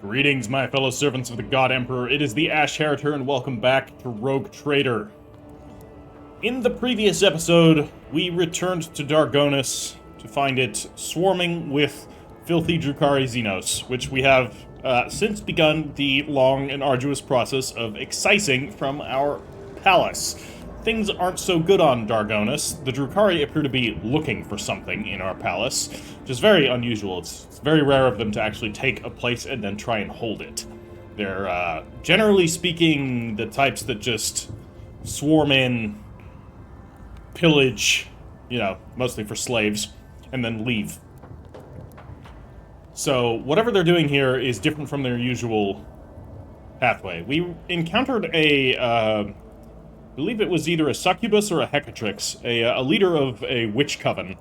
Greetings, my fellow servants of the God Emperor. It is the Ash Heritor, and welcome back to Rogue Trader. In the previous episode, we returned to Dargonus to find it swarming with filthy Drukari Xenos, which we have since begun the long and arduous process of excising from our palace. Things aren't so good on Dargonus. The Drukari appear to be looking for something in our palace, which is very unusual. It's very rare of them to actually take a place and then try and hold it. They're, generally speaking, the types that just swarm in, pillage, mostly for slaves, and then leave. So, whatever they're doing here is different from their usual pathway. We encountered I believe it was either a succubus or a hecatrix, a leader of a witch coven,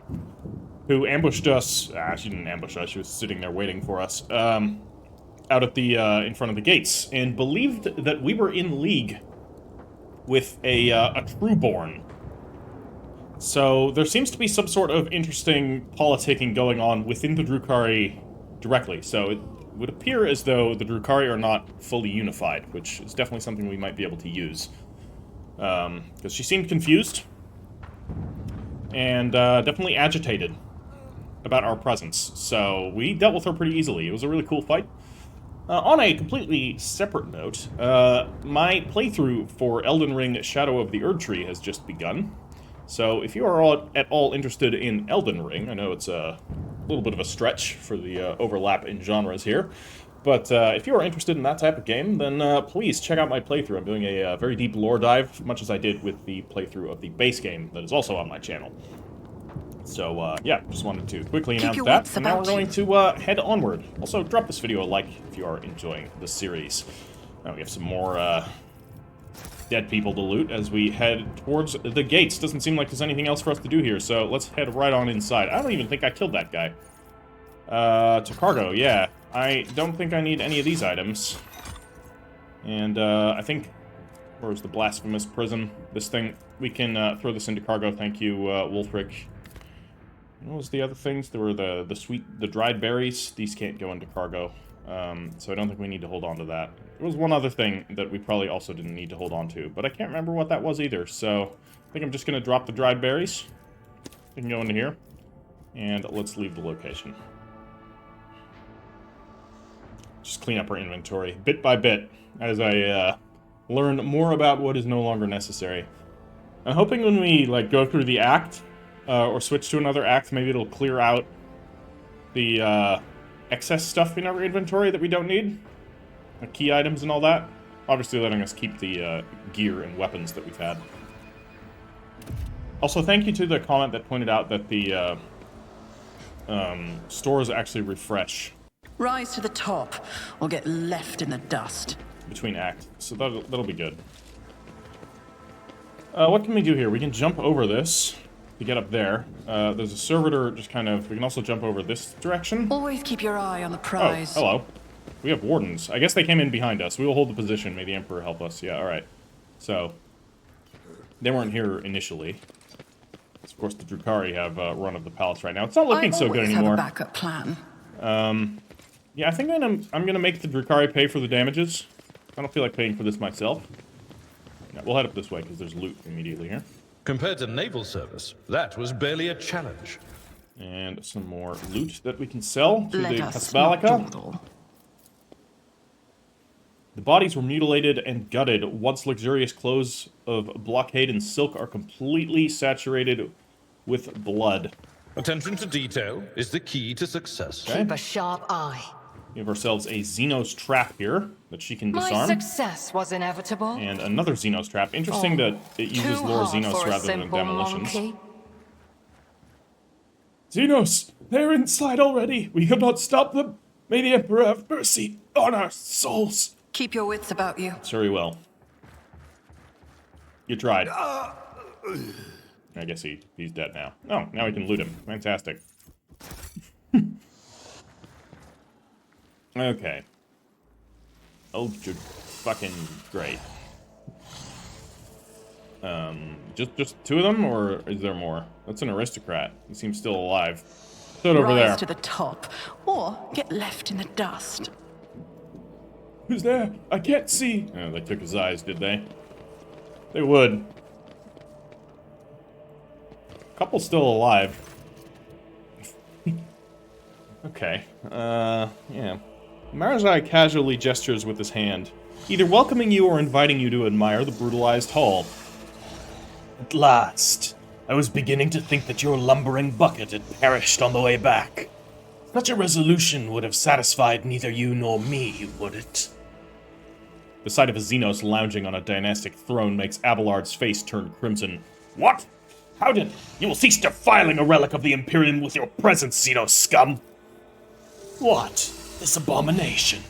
who ambushed us. She didn't ambush us, she was sitting there waiting for us, out at the, in front of the gates, and believed that we were in league with a trueborn. So, there seems to be some sort of interesting politicking going on within the Drukari directly, so it would appear as though the Drukari are not fully unified, which is definitely something we might be able to use. Because she seemed confused, and definitely agitated about our presence, so we dealt with her pretty easily. It was a really cool fight. On a completely separate note, my playthrough for Elden Ring Shadow of the Erdtree has just begun. So if you are at all interested in Elden Ring, I know it's a little bit of a stretch for the overlap in genres here, but if you are interested in that type of game, then please check out my playthrough. I'm doing a very deep lore dive, much as I did with the playthrough of the base game that is also on my channel. So, yeah, just wanted to quickly announce that, and now we're going to head onward. Also, drop this video a like if you are enjoying the series. Now we have some more dead people to loot as we head towards the gates. Doesn't seem like there's anything else for us to do here, so let's head right on inside. I don't even think I killed that guy. To cargo, yeah. I don't think I need any of these items. And, I think... Where's the blasphemous prison? This thing. We can, throw this into cargo, thank you, Wolfric. What was the other things? There were the dried berries. These can't go into cargo. So I don't think we need to hold on to that. There was one other thing that we probably also didn't need to hold on to, but I can't remember what that was either, so I think I'm just gonna drop the dried berries. We can go into here, and let's leave the location. Just clean up our inventory, bit by bit, as I learn more about what is no longer necessary. I'm hoping when we, go through the act, or switch to another act, maybe it'll clear out the, excess stuff in our inventory that we don't need. Like key items and all that. Obviously letting us keep the gear and weapons that we've had. Also, thank you to the comment that pointed out that the stores actually refresh. Rise to the top, or get left in the dust. Between acts, so that'll be good. What can we do here? We can jump over this to get up there. There's a servitor just kind of... We can also jump over this direction. Always keep your eye on the prize. Oh, hello. We have wardens. I guess they came in behind us. We will hold the position. May the Emperor help us. Yeah, alright. So, they weren't here initially. Of course, the Drukari have run of the palace right now. It's not looking so good anymore. Have a backup plan. Yeah, I think I'm gonna make the Drukari pay for the damages. I don't feel like paying for this myself. Yeah, we'll head up this way, because there's loot immediately here. Compared to naval service, that was barely a challenge. And some more loot that we can sell to the Kasbalika. The bodies were mutilated and gutted. Once luxurious clothes of blockade and silk are completely saturated with blood. Attention to detail is the key to success. Okay. Keep a sharp eye. We have ourselves a Xenos trap here that she can disarm. My success was inevitable. And another Xenos trap. Interesting that it uses lore Xenos rather than demolitions. Monkey. Xenos! They're inside already! We could not stop them! May the Emperor have mercy on our souls! Keep your wits about you. Very well. You tried. I guess he's dead now. Oh, now we can loot him. Fantastic. Okay. Oh, fucking great. Just two of them, or is there more? That's an aristocrat. He seems still alive. Stood over there. Rise to the top, or get left in the dust. Who's there? I can't see. Oh, they took his eyes, did they? They would. Couple's still alive. Okay. Yeah. Marajai casually gestures with his hand, either welcoming you or inviting you to admire the brutalized hull. At last. I was beginning to think that your lumbering bucket had perished on the way back. Such a resolution would have satisfied neither you nor me, would it? The sight of a Xenos lounging on a dynastic throne makes Abelard's face turn crimson. What? How did... You will cease defiling a relic of the Imperium with your presence, Xenos scum! What? This abomination?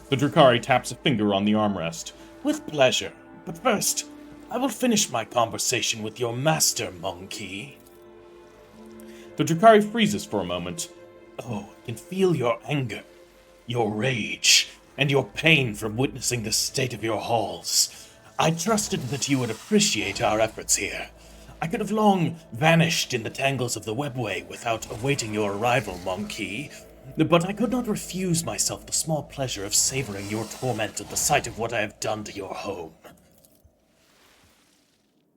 The Drukari taps a finger on the armrest. With pleasure. But first, I will finish my conversation with your master, monkey. The Drukari freezes for a moment. Oh, I can feel your anger, your rage, and your pain from witnessing the state of your halls. I trusted that you would appreciate our efforts here. I could have long vanished in the tangles of the webway without awaiting your arrival, monkey. But I could not refuse myself the small pleasure of savoring your torment at the sight of what I have done to your home.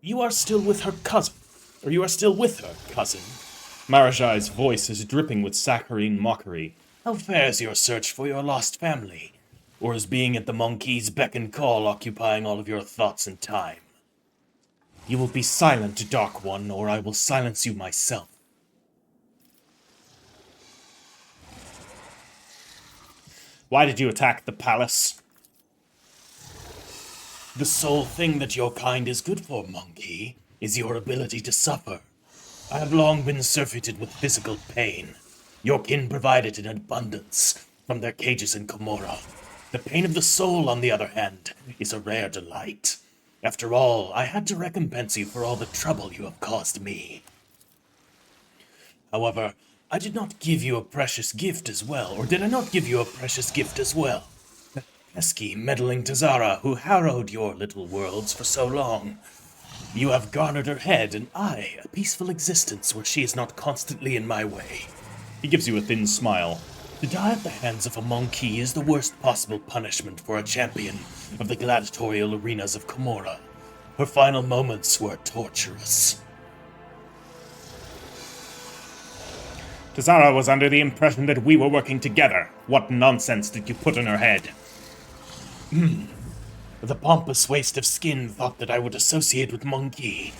You are still with her cousin, or you are still with her, cousin. Marajai's voice is dripping with saccharine mockery. How fares your search for your lost family? Or is being at the monkey's beck and call occupying all of your thoughts and time? You will be silent, Dark One, or I will silence you myself. Why did you attack the palace? The sole thing that your kind is good for, monkey, is your ability to suffer. I have long been surfeited with physical pain. Your kin provide it in abundance from their cages in Komora. The pain of the soul, on the other hand, is a rare delight. After all, I had to recompense you for all the trouble you have caused me. However, I did not give you a precious gift as well, or did I not give you a precious gift as well? That pesky, meddling Tazara who harrowed your little worlds for so long. You have garnered her head, and I, a peaceful existence where she is not constantly in my way. He gives you a thin smile. To die at the hands of a monkey is the worst possible punishment for a champion of the gladiatorial arenas of Komora. Her final moments were torturous. Tazara was under the impression that we were working together. What nonsense did you put in her head? The pompous waste of skin thought that I would associate with Monkey.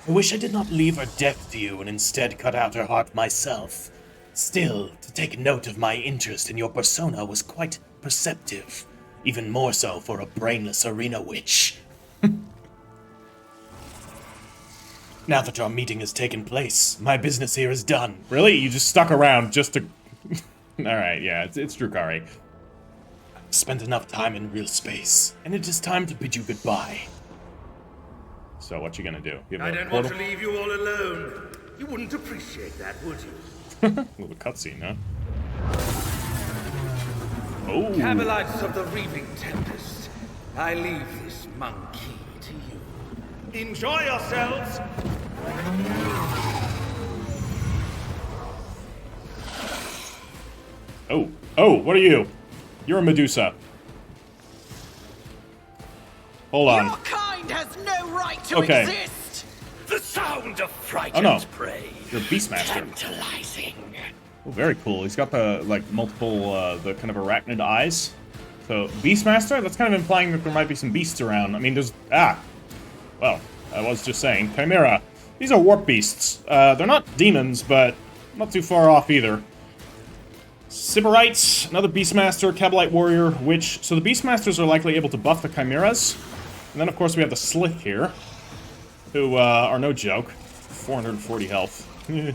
I wish I did not leave her death to you and instead cut out her heart myself. Still, to take note of my interest in your persona was quite perceptive. Even more so for a brainless arena witch. Now that our meeting has taken place, my business here is done. Really? You just stuck around just to... Alright, yeah, it's Drukari. I've spent enough time in real space, and it is time to bid you goodbye. So what you gonna do? I don't want to leave you all alone. You wouldn't appreciate that, would you? Little cutscene, huh? Oh! Cabalites of the Reaping Tempest, I leave this monkey to you. Enjoy yourselves! Oh, what are you? You're a Medusa. Hold on. Your kind has no right to Okay. exist! The sound of frightened Oh no, prey. you're Beastmaster. Tantalizing. Oh, very cool. He's got the, like, multiple, the kind of arachnid eyes. So, Beastmaster? That's kind of implying that there might be some beasts around. I mean, there's... well, I was just saying. Chimera. These are warp beasts. They're not demons, but not too far off either. Sybarites, another Beastmaster, Cabalite Warrior, Witch. So the Beastmasters are likely able to buff the Chimeras. And then, of course, we have the Slith here, who are no joke. 440 health. How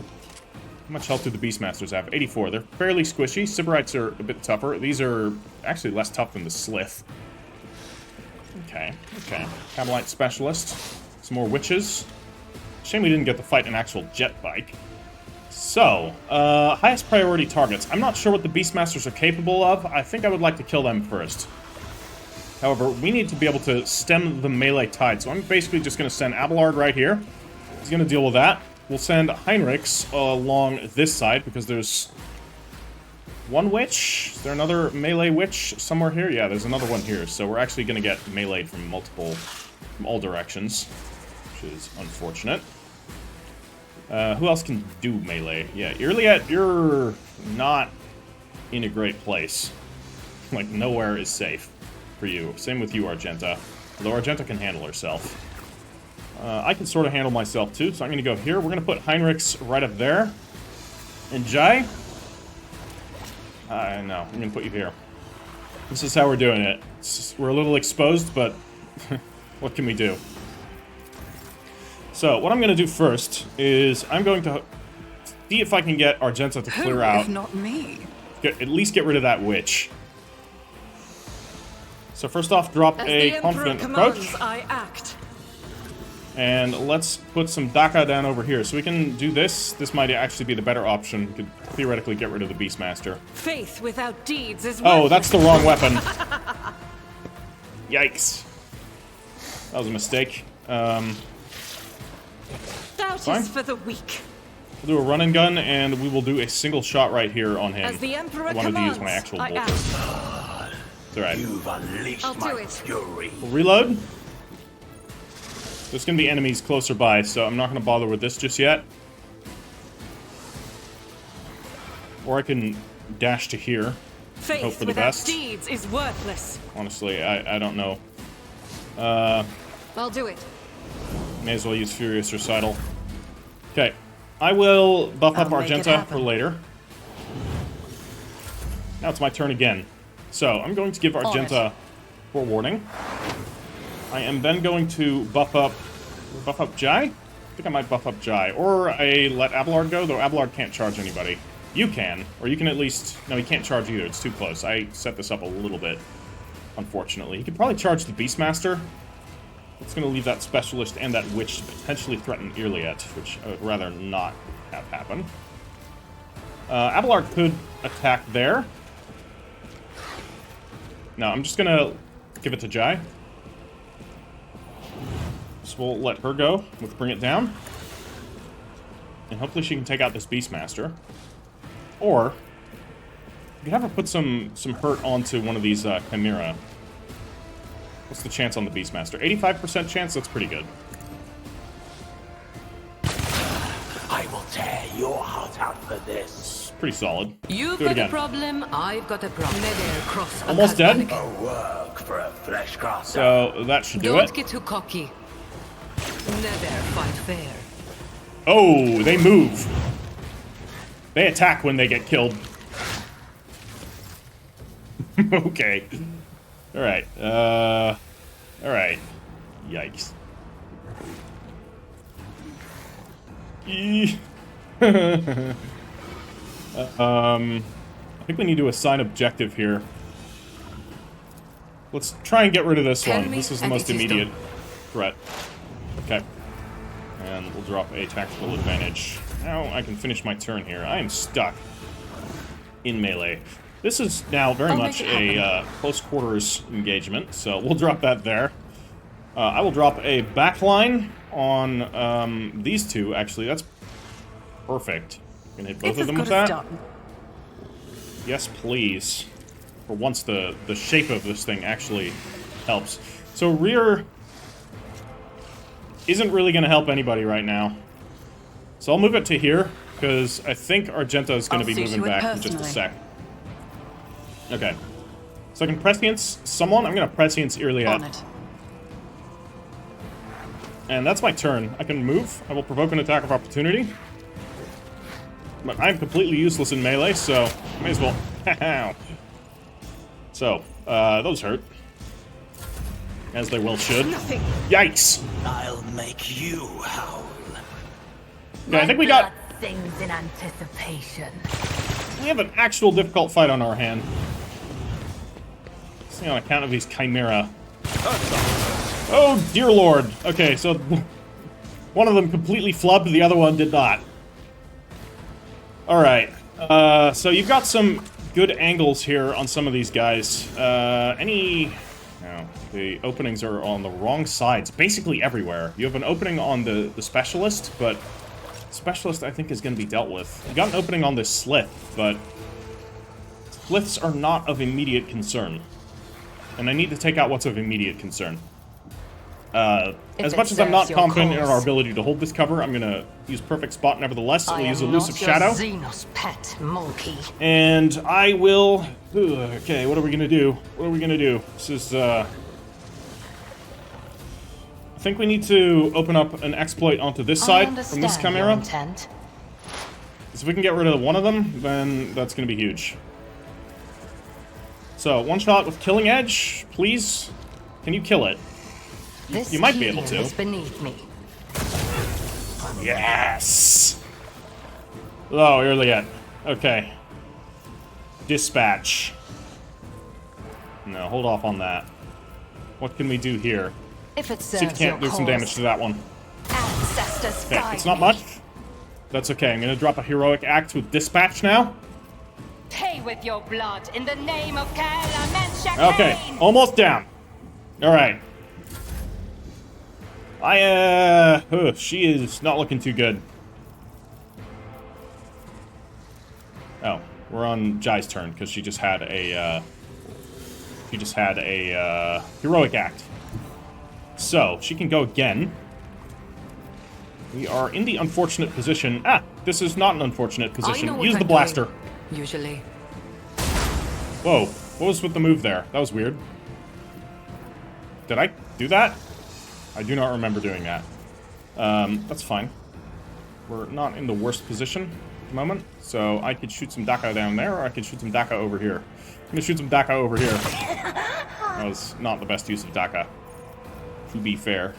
much health do the Beastmasters have? 84. They're fairly squishy. Sybarites are a bit tougher. These are actually less tough than the Slith. Okay. Cabalite Specialist. Some more Witches. Shame we didn't get to fight an actual jet bike. So, highest priority targets. I'm not sure what the Beastmasters are capable of. I think I would like to kill them first. However, we need to be able to stem the melee tide, so I'm basically just going to send Abelard right here. He's going to deal with that. We'll send Heinrichs along this side, because there's one witch. Is there another melee witch somewhere here? Yeah, there's another one here. So we're actually going to get meleeed from all directions, which is unfortunate. Who else can do melee? Yeah, Iliad, you're not in a great place. Like, nowhere is safe for you. Same with you, Argenta. Although Argenta can handle herself. I can sort of handle myself, too, so I'm going to go here. We're going to put Heinrichs right up there. And Jai? No, I'm going to put you here. This is how we're doing it. We're a little exposed, but what can we do? So, what I'm going to do first is I'm going to see if I can get Argenta to clear out. If not me. At least get rid of that witch. So first off, drop a confident approach. I act. And let's put some Daka down over here. So we can do this. This might actually be the better option. We could theoretically get rid of the Beastmaster. Faith without deeds is Oh, that's the wrong weapon. Yikes. That was a mistake. Doubt fine. is for the weak. We'll do a run and gun, and we will do a single shot right here on him. As the Emperor I wanted to use commands, my actual I bolter. act. It's alright. You've unleashed I'll do my it. fury. We'll reload. There's going to be enemies closer by, so I'm not going to bother with this just yet. Or I can dash to here. Faith Hope for the without best. deeds is worthless. Honestly, I don't know. I'll do it. May as well use Furious Recital. Okay. I will buff up I'll make it Argenta happen. for later. Now it's my turn again. So, I'm going to give Argenta forewarning. I am then going to buff up Jai? I think I might buff up Jai. Or I let Abelard go, though Abelard can't charge anybody. You can, or you can at least... No, he can't charge either. It's too close. I set this up a little bit, unfortunately. He could probably charge the Beastmaster. It's going to leave that Specialist and that Witch to potentially threaten Iliad, which I would rather not have happen. Abelard could attack there. No, I'm just going to give it to Jai. So we'll let her go with Bring It Down. And hopefully she can take out this Beastmaster. Or, you could have her put some hurt onto one of these Chimera. What's the chance on the Beastmaster? 85% chance? That's pretty good. I will tear your heart out for this. It's pretty solid. You've Do it got a again. problem, I've got a problem. Nether cross Almost dead? A work for a flesh crosser. So, that should do Don't it. get too cocky. Nether fight fair. Oh, they move. They attack when they get killed. Okay. Alright. Alright. Yikes. I think we need to assign objective here. Let's try and get rid of this Tell one. me This is the and most it is immediate done. threat. Okay. And we'll drop a tactical advantage. Now I can finish my turn here. I am stuck in melee. This is now very I'll much make it a close quarters engagement, so we'll drop that there. I will drop a backline on these two, actually. That's perfect. Can hit both It's of them as with good as that. done. Yes, please. For once, the shape of this thing actually helps. So rear isn't really going to help anybody right now. So I'll move it to here, because I think Argenta is going to I'll be see moving to it back in just a personally. sec. Okay. So I can prescience someone. I'm going to prescience On Iliad. it. And that's my turn. I can move. I will provoke an attack of opportunity. But I'm completely useless in melee, so I may as well... So, those hurt. As they well should. Nothing. Yikes! I'll make you howl. Okay, I think we got... Things in anticipation. We have an actual difficult fight on our hand. See, on account of these Chimera. Oh, dear lord! Okay, so... One of them completely flubbed, the other one did not. Alright. So you've got some good angles here on some of these guys. No, the openings are on the wrong sides, basically everywhere. You have an opening on the Specialist, but Specialist I think is going to be dealt with. You got an opening on this Slith, but Glyphs are not of immediate concern. And I need to take out what's of immediate concern. As much as I'm not confident in our ability to hold this cover, I'm gonna use Perfect Spot nevertheless. We'll use Elusive Shadow. Xenos pet monkey. And I will... okay, what are we gonna do? What are we gonna do? This is, I think we need to open up an exploit onto this side from this Chimera. So if we can get rid of one of them, then that's gonna be huge. So, one shot with Killing Edge, please. Can you kill it? You might be able to. Beneath me. Yes! Oh, early yet. Okay. Dispatch. No, hold off on that. What can we do here? If it See if you serves can't do some damage to that one. Ancestors Okay, it's not much. That's okay. I'm gonna drop a heroic act with Dispatch now. Pay with your blood in the name of Kaela. Okay, almost down. Alright. She is not looking too good. Oh, we're on Jai's turn, because she just had a, heroic act. So, she can go again. We are in the unfortunate position. This is not an unfortunate position. Use the blaster. Usually. Whoa, what was with the move there? That was weird. Did I do that? I do not remember doing that. That's fine. We're not in the worst position at the moment, so I could shoot some Daka down there, or I could shoot some Daka over here. I'm gonna shoot some Daka over here. That was not the best use of Daka, to be fair.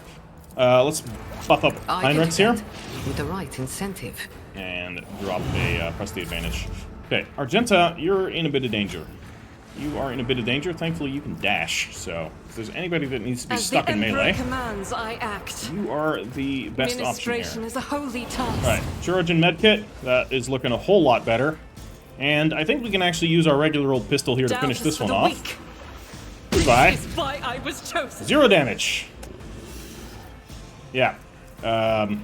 Let's buff up Heinrichs here. With the right incentive. And drop a press the advantage. Okay, Argenta, you're in a bit of danger. You are in a bit of danger. Thankfully, you can dash. So, if there's anybody that needs to be stuck in melee, commands, I act. you are the best option here. Is a holy task. All right, Chirurgeon Medkit. That is looking a whole lot better. And I think we can actually use our regular old pistol here to finish this one off. Goodbye. Why I was chosen. 0 damage. Yeah. Of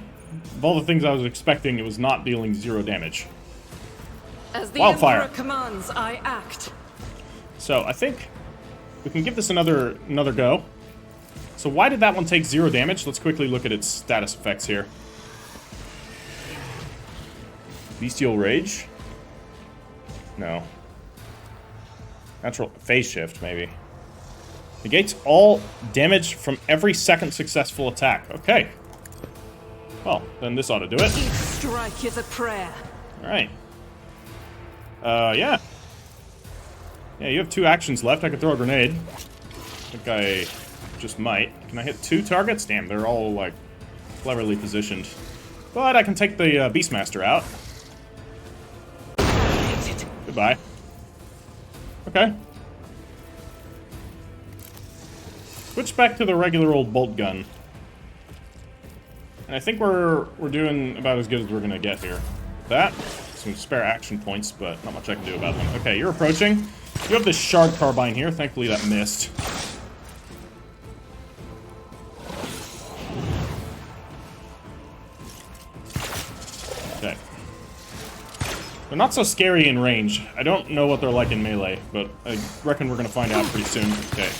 all the things I was expecting, it was not dealing 0 damage. As the Wildfire. Emperor commands, I act. So I think we can give this another go. So why did that one take 0 damage? Let's quickly look at its status effects here. Bestial Rage? No. Natural Phase Shift, maybe. Negates all damage from every second successful attack. Okay. Well, then this ought to do it. Each strike is a prayer. Alright. Yeah. Yeah, you have 2 actions left. I could throw a grenade. I think I just might. Can I hit 2 targets? Damn, they're all, like, cleverly positioned. But I can take the Beastmaster out. Goodbye. Okay. Switch back to the regular old bolt gun. And I think we're doing about as good as we're gonna get here. That, some spare action points, but not much I can do about them. Okay, you're approaching. You have this Shard Carbine here. Thankfully that missed. Okay. They're not so scary in range. I don't know what they're like in melee, but I reckon we're gonna find out pretty soon. Okay.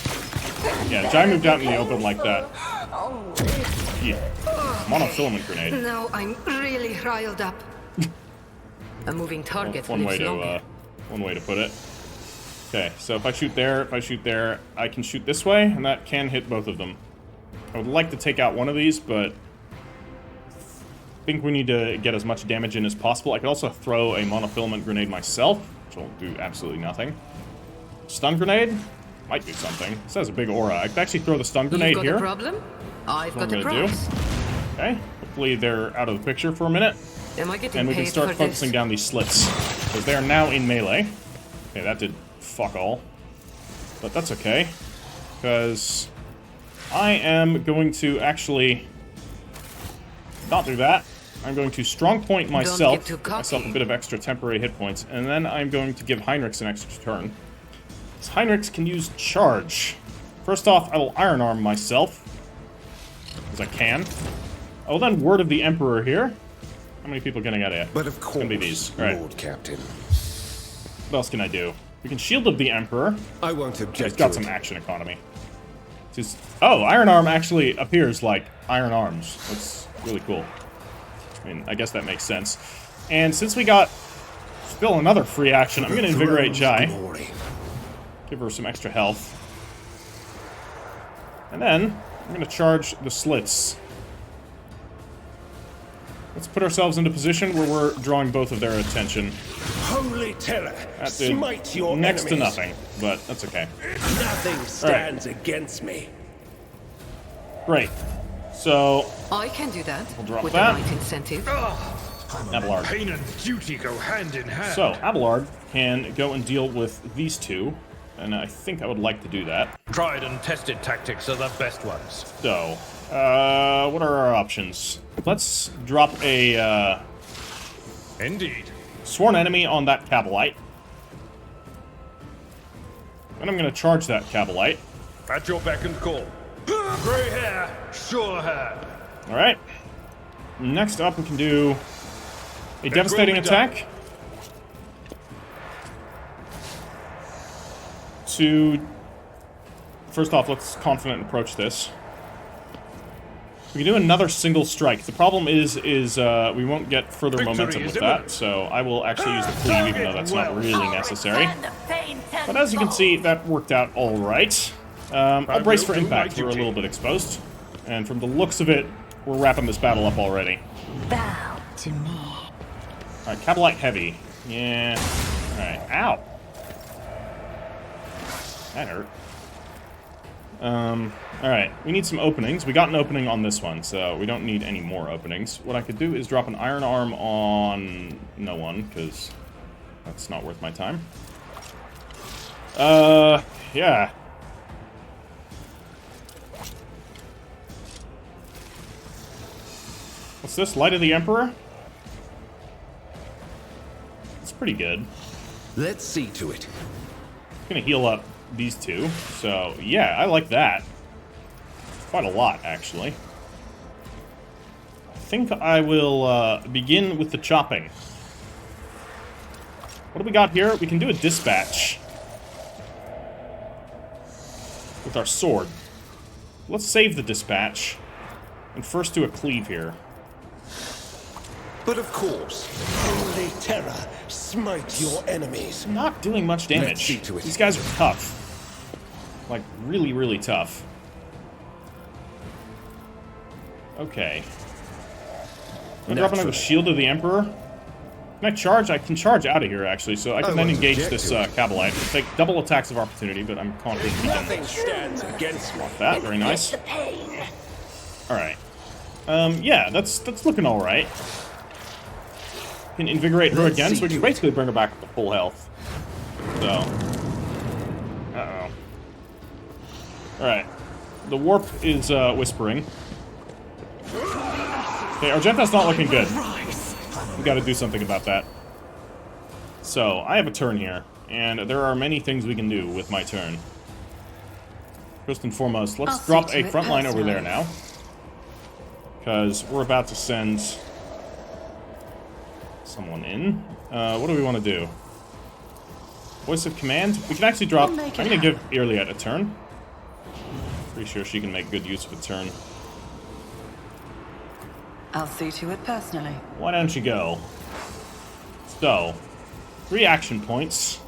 Yeah, Jai moved out in the open like that. Yeah. Monofilament grenade. Now I'm really riled up. A moving target. One way to put it. Okay, so if I shoot there, I can shoot this way, and that can hit both of them. I would like to take out one of these, but I think we need to get as much damage in as possible. I could also throw a monofilament grenade myself, which will do absolutely nothing. Stun grenade might do something. This has a big aura. I could actually throw the stun grenade You've got here. a problem? I've got a do. prize. Okay, hopefully they're out of the picture for a minute. Am I getting And we can paid start for focusing this? down these slits. Because they are now in melee. Okay, that did fuck all. But that's okay. Because I am going to actually not do that. I'm going to strong point myself, too give myself a cocky. bit of extra temporary hit points, and then I'm going to give Heinrichs an extra turn. So Heinrichs can use charge. First off, I will Iron Arm myself. Because I can. I will then Word of the Emperor here. How many people can I get at? But of It's course, gonna be these. All right. Lord Captain. What else can I do? We can shield of the Emperor. I won't object. He's got some action economy. Oh, Iron Arm actually appears like Iron Arms. That's really cool. I mean, I guess that makes sense. And since we got still another free action, I'm going to invigorate Jai. Give her some extra health. And then I'm going to charge the slits. Let's put ourselves into position where we're drawing both of their attention. Holy terror! That did Smite your next to enemies. nothing, but that's okay. Nothing stands against me. Great. So, I can do that We'll drop with that. the right incentive. Abelard. Pain and duty go hand in hand. So, Abelard can go and deal with these two, and I think I would like to do that. Tried and tested tactics are the best ones. So, what are our options? Let's drop a, Indeed. Sworn Enemy on that Cabalite. And I'm gonna charge that Cabalite. At your beck and call. Grey hair, sure hair. Alright. Next up, we can do a devastating will be done. attack. First off, let's confident approach this. We can do another single strike. The problem is we won't get further Victory momentum is with imminent. that, so I will actually use the cleave, even though that's not really necessary. But as you can see, that worked out all right. I'll brace for will do impact. my We're a duty. little bit exposed. And from the looks of it, we're wrapping this battle up already. Bow to me. Alright, Cabalite heavy. Yeah. Alright. Ow! That hurt. Alright. We need some openings. We got an opening on this one, so we don't need any more openings. What I could do is drop an Iron Arm on no one, because that's not worth my time. Yeah. What's this? Light of the Emperor? It's pretty good. Let's see to it. Gonna heal up these two. So, yeah, I like that. Quite a lot, actually. I think I will begin with the chopping. What do we got here? We can do a dispatch with our sword. Let's save the dispatch and first do a cleave here. But of course, holy terror, smite your enemies. Not doing much damage. Let's see to it. These guys are tough. Like, really, really tough. Okay. I'm dropping another Naturally. Shield of the Emperor. Can I charge? I can charge out of here, actually, so I can then won't engage object this to it. Cabalite. It'll take double attacks of opportunity, but I'm confident we can Nothing stands against me. block that. Very nice. The pain. Alright. Yeah, that's looking alright. Can invigorate her Let's again, see so we can to it. basically bring her back up to full health. So. Uh-oh. Alright. The warp is whispering. Okay, Argenta's not looking good. We gotta do something about that. So, I have a turn here, and there are many things we can do with my turn. First and foremost, let's I'll see drop to a it front line over there personally. now. Because we're about to send someone in. What do we want to do? Voice of command? We can actually drop... I'll I'm make it going to give happen. Irliet a turn. Pretty sure she can make good use of a turn. I'll see to it personally. Why don't you go? So, 3 action points.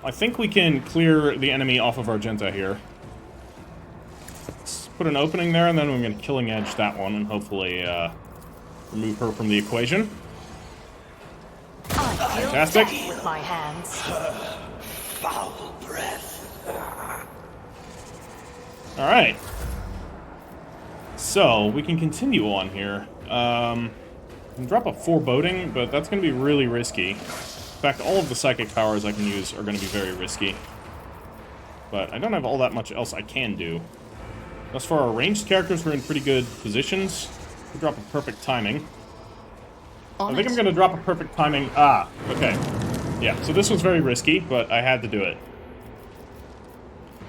I think we can clear the enemy off of Argenta here. Let's put an opening there, and then we're going to Killing Edge that one, and hopefully remove her from the equation. I feel Fantastic. death with my hands. Foul breath. Alright. So, we can continue on here. We can drop a foreboding, but that's going to be really risky. In fact, all of the psychic powers I can use are going to be very risky. But I don't have all that much else I can do. As for our ranged characters, we're in pretty good positions. We'll drop a perfect timing. I think I'm going to drop a perfect timing. Ah, okay. Yeah, so this was very risky, but I had to do it.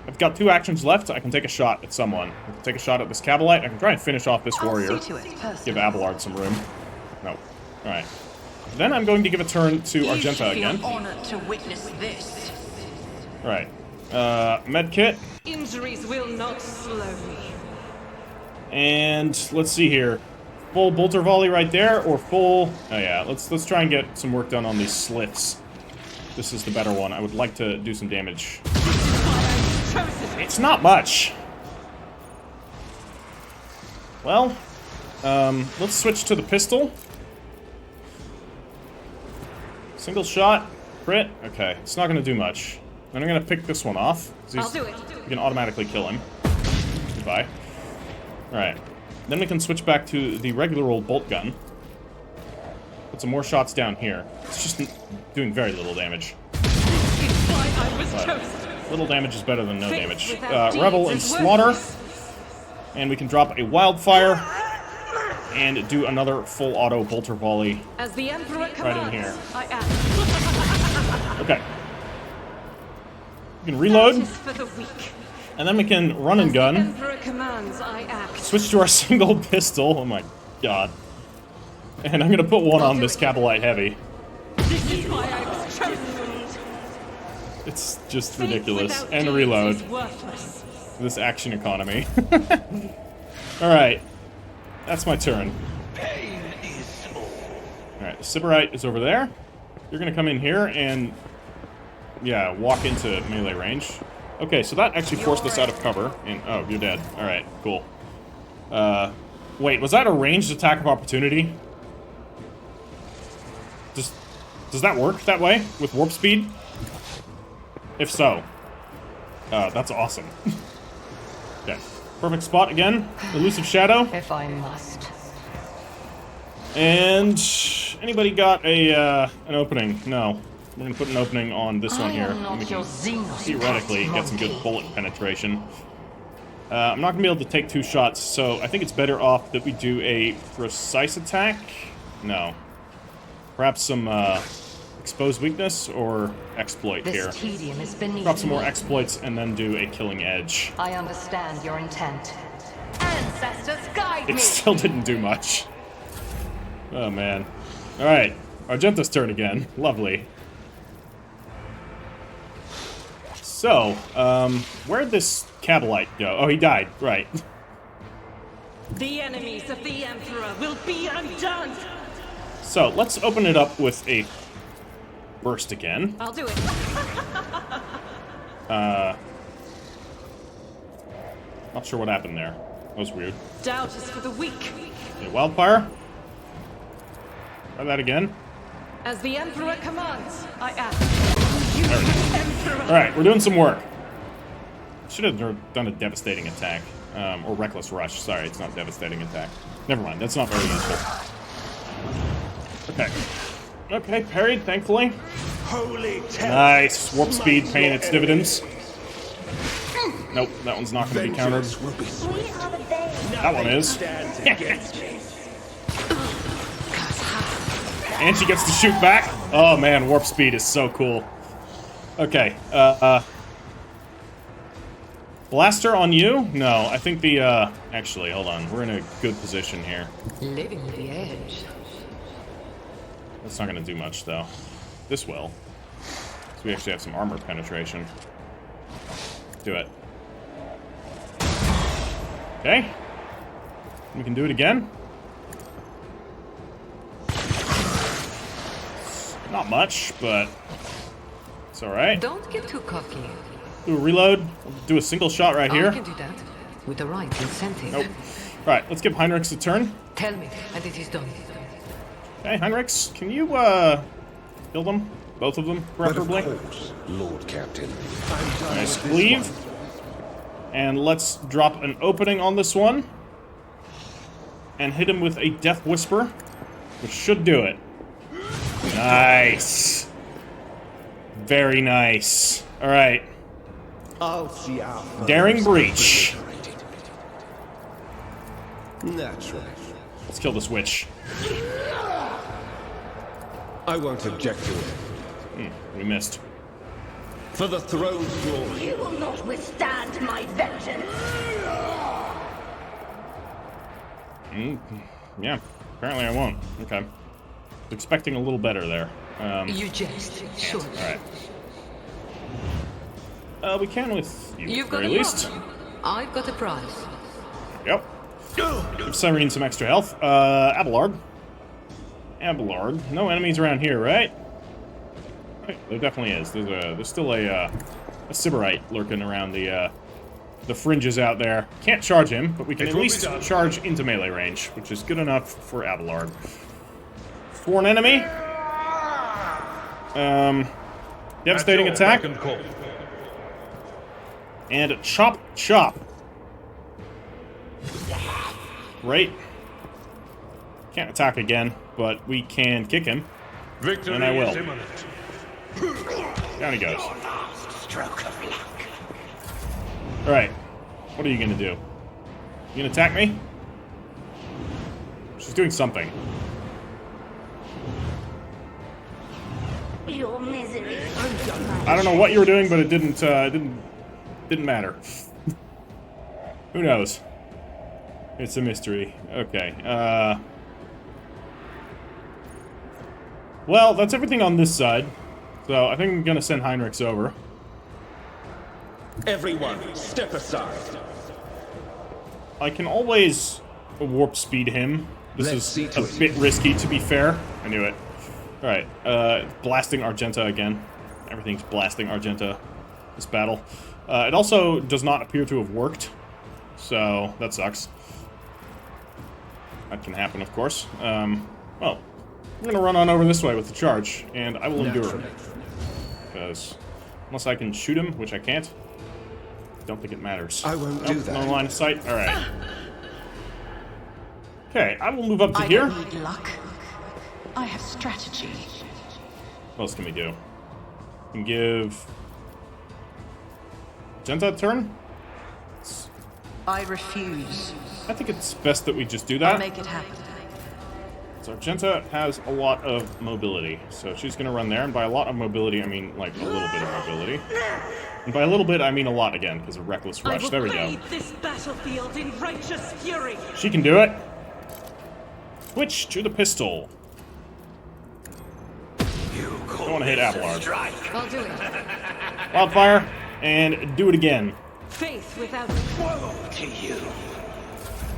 I've got 2 actions left. I can take a shot at someone. I can take a shot at this Cabalite. I can try and finish off this I'll warrior. see to it personally. Give Abelard some room. No. Alright. Then I'm going to give a turn to Argenta again. Honored to witness this. Right. Medkit. Injuries will not slow me. And let's see here. Full bolter volley right there, or full... Oh yeah, let's try and get some work done on these slits. This is the better one. I would like to do some damage. It's not much. Well, let's switch to the pistol. Single shot, crit. Okay, it's not gonna do much. Then I'm gonna pick this one off. I'll do it. We can automatically kill him. Goodbye. Alright. Then we can switch back to the regular old bolt gun. Put some more shots down here. It's just doing very little damage. But little damage is better than no damage. Revel and Slaughter. And we can drop a Wildfire. And do another full auto bolter volley As the Emperor right in here. I act. Okay. We can reload. Justice for the weak. And then we can run and As the gun. Emperor commands, I act. Switch to our single pistol. Oh my god. And I'm gonna put one on this Cabalite Heavy. This is why I was chosen. It's just Faith ridiculous. without And deeds reload. is worthless. This action economy. Alright. That's my turn. Pain is all. Alright, the Sybarite is over there. You're gonna come in here and... yeah, walk into melee range. Okay, so that actually forced us out of cover. And oh, you're dead. Alright, cool. Wait, was that a ranged attack of opportunity? Does that work that way? With warp speed? If so. That's awesome. Okay. Perfect spot again. Elusive Shadow. If I must. And anybody got a an opening? No. We're gonna put an opening on this one here. And we can theoretically get some good bullet penetration. I'm not gonna be able to take 2 shots, so I think it's better off that we do a precise attack. No. Perhaps some exposed weakness or exploit here. This tedium is beneath Drop some more me. exploits and then do a killing edge. I understand your intent. Ancestors, guide It me! still didn't do much. Oh man. Alright. Argenta's turn again. Lovely. So, where'd this Cabalite go? Oh, he died. Right. The enemies of the Emperor will be undone. So, let's open it up with a burst again. I'll do it. Not sure what happened there. That was weird. Doubt is for the weak. Okay, Wildfire. Try that again. As the Emperor commands, I act. There we go. Emperor. Alright, we're doing some work. Should have done a devastating attack. Or reckless rush. Sorry, it's not devastating attack. Never mind, that's not very useful. Okay. Okay, parried, thankfully. Holy terror. Nice. Warp Smite speed paying your its enemies. dividends. Nope, that one's not going to be countered. Vengeance will be swift. That one is. Stands against me. And she gets to shoot back. Oh man, warp speed is so cool. Okay, Blaster on you? No, I think the, actually, hold on. We're in a good position here. Living with the edge. That's not gonna do much, though. This will. So we actually have some armor penetration. Do it. Okay. We can do it again. Not much, but it's alright. Don't get too cocky. Do a reload. Do a single shot right I here. can do that. With the right incentive. Nope. Alright, let's give Heinrichs a turn. Tell me, and it is done. Okay, Heinrichs, can you, kill them? Both of them, But of preferably? course, Lord Captain. I'm done Nice with this cleave. one. And let's drop an opening on this one. And hit him with a Death Whisper, which should do it. Nice. Very nice. Alright. I'll see our Daring foes Breach. obliterated. Naturally. Let's kill this witch. I won't object to it. We missed. For the throne's glory. You will not withstand my vengeance. Yeah, apparently I won't. Okay. Was expecting a little better there. You jest, sure. Alright. We can with you, You've at the got very a least. problem. I've got a prize. Yep. Give Cyrene some extra health. Abelard. Abelard. No enemies around here, right? Right, there definitely is. There's still a Sybarite lurking around the fringes out there. Can't charge him, but we can at least charge into melee range, which is good enough for Abelard. For an enemy. Devastating attack. And a chop chop. Right. Can't attack again, but we can kick him. Victory And I will. is imminent. Down he goes. Alright. What are you gonna do? You gonna attack me? She's doing something. Your misery. I don't know what you were doing, but it didn't matter. Who knows? It's a mystery. Okay. Well, that's everything on this side. So I think I'm gonna send Heinrichs over. Everyone, step aside. I can always warp speed him. This Let's see is to a it. bit risky, to be fair. I knew it. Alright, blasting Argenta again. Everything's blasting Argenta this battle. It also does not appear to have worked, so that sucks. That can happen, of course. Well, I'm gonna run on over this way with the charge, and I will endure. Because unless I can shoot him, which I can't, don't think it matters. I won't do that. No line of sight. Alright. Okay, I will move up to I here. don't need luck. I have strategy. What else can we do? We can give Argenta a turn? I refuse. I think it's best that we just do I'll that. make it happen. So Argenta has a lot of mobility, so she's gonna run there, and by a lot of mobility, I mean, like, a little bit of mobility. And by a little bit, I mean a lot again, because of Reckless I Rush. will There we go. bathe this battlefield in righteous fury. She can do it. Switch to the pistol. Don't want to hit Abelard. I'll do it. Wildfire, and do it again. Faith without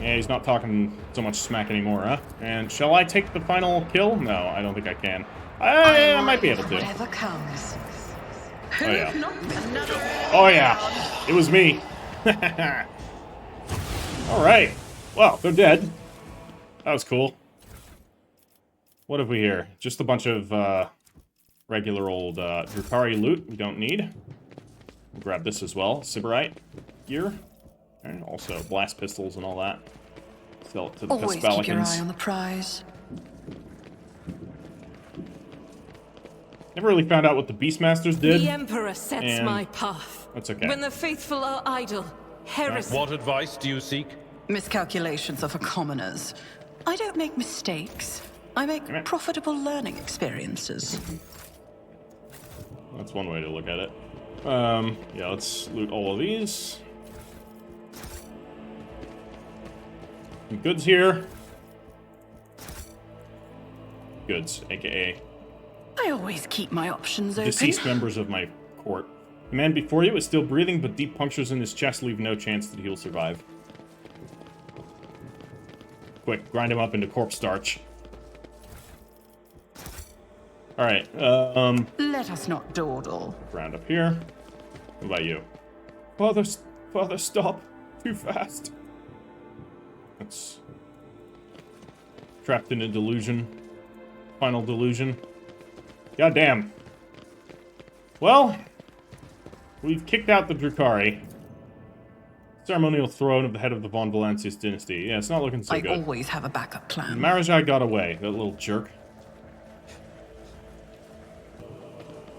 Yeah, he's not talking so much smack anymore, huh? And shall I take the final kill? No, I don't think I can. I might be able to. Whatever comes. Oh yeah. Oh yeah. It was me. Alright. Well, they're dead. That was cool. What have we here? Just a bunch of regular old Drukari loot we don't need. We'll grab this as well. Sybarite gear. And also blast pistols and all that. Sell it to the Always keep your eye Pispalicans. on the prize. Never really found out what the Beastmasters did. the Emperor sets and my path. that's okay. When the faithful are idle, heresy. What advice do you seek? Miscalculations are for commoners. I don't make mistakes. I make Damn it. profitable learning experiences. That's one way to look at it. Yeah, let's loot all of these. Some goods here. Goods, aka I always keep my options open. deceased members of my court. The man before you is still breathing, but deep punctures in his chest leave no chance that he'll survive. Quick, grind him up into corpse starch. Alright, Let us not dawdle. round up here. What about you? Father, stop. Too fast. That's trapped in a delusion. Final delusion. Goddamn. Well, we've kicked out the Drukari. Ceremonial throne of the head of the Von Valancius dynasty. Yeah, it's not looking so I good. always have a backup plan. Marajai got away, that little jerk.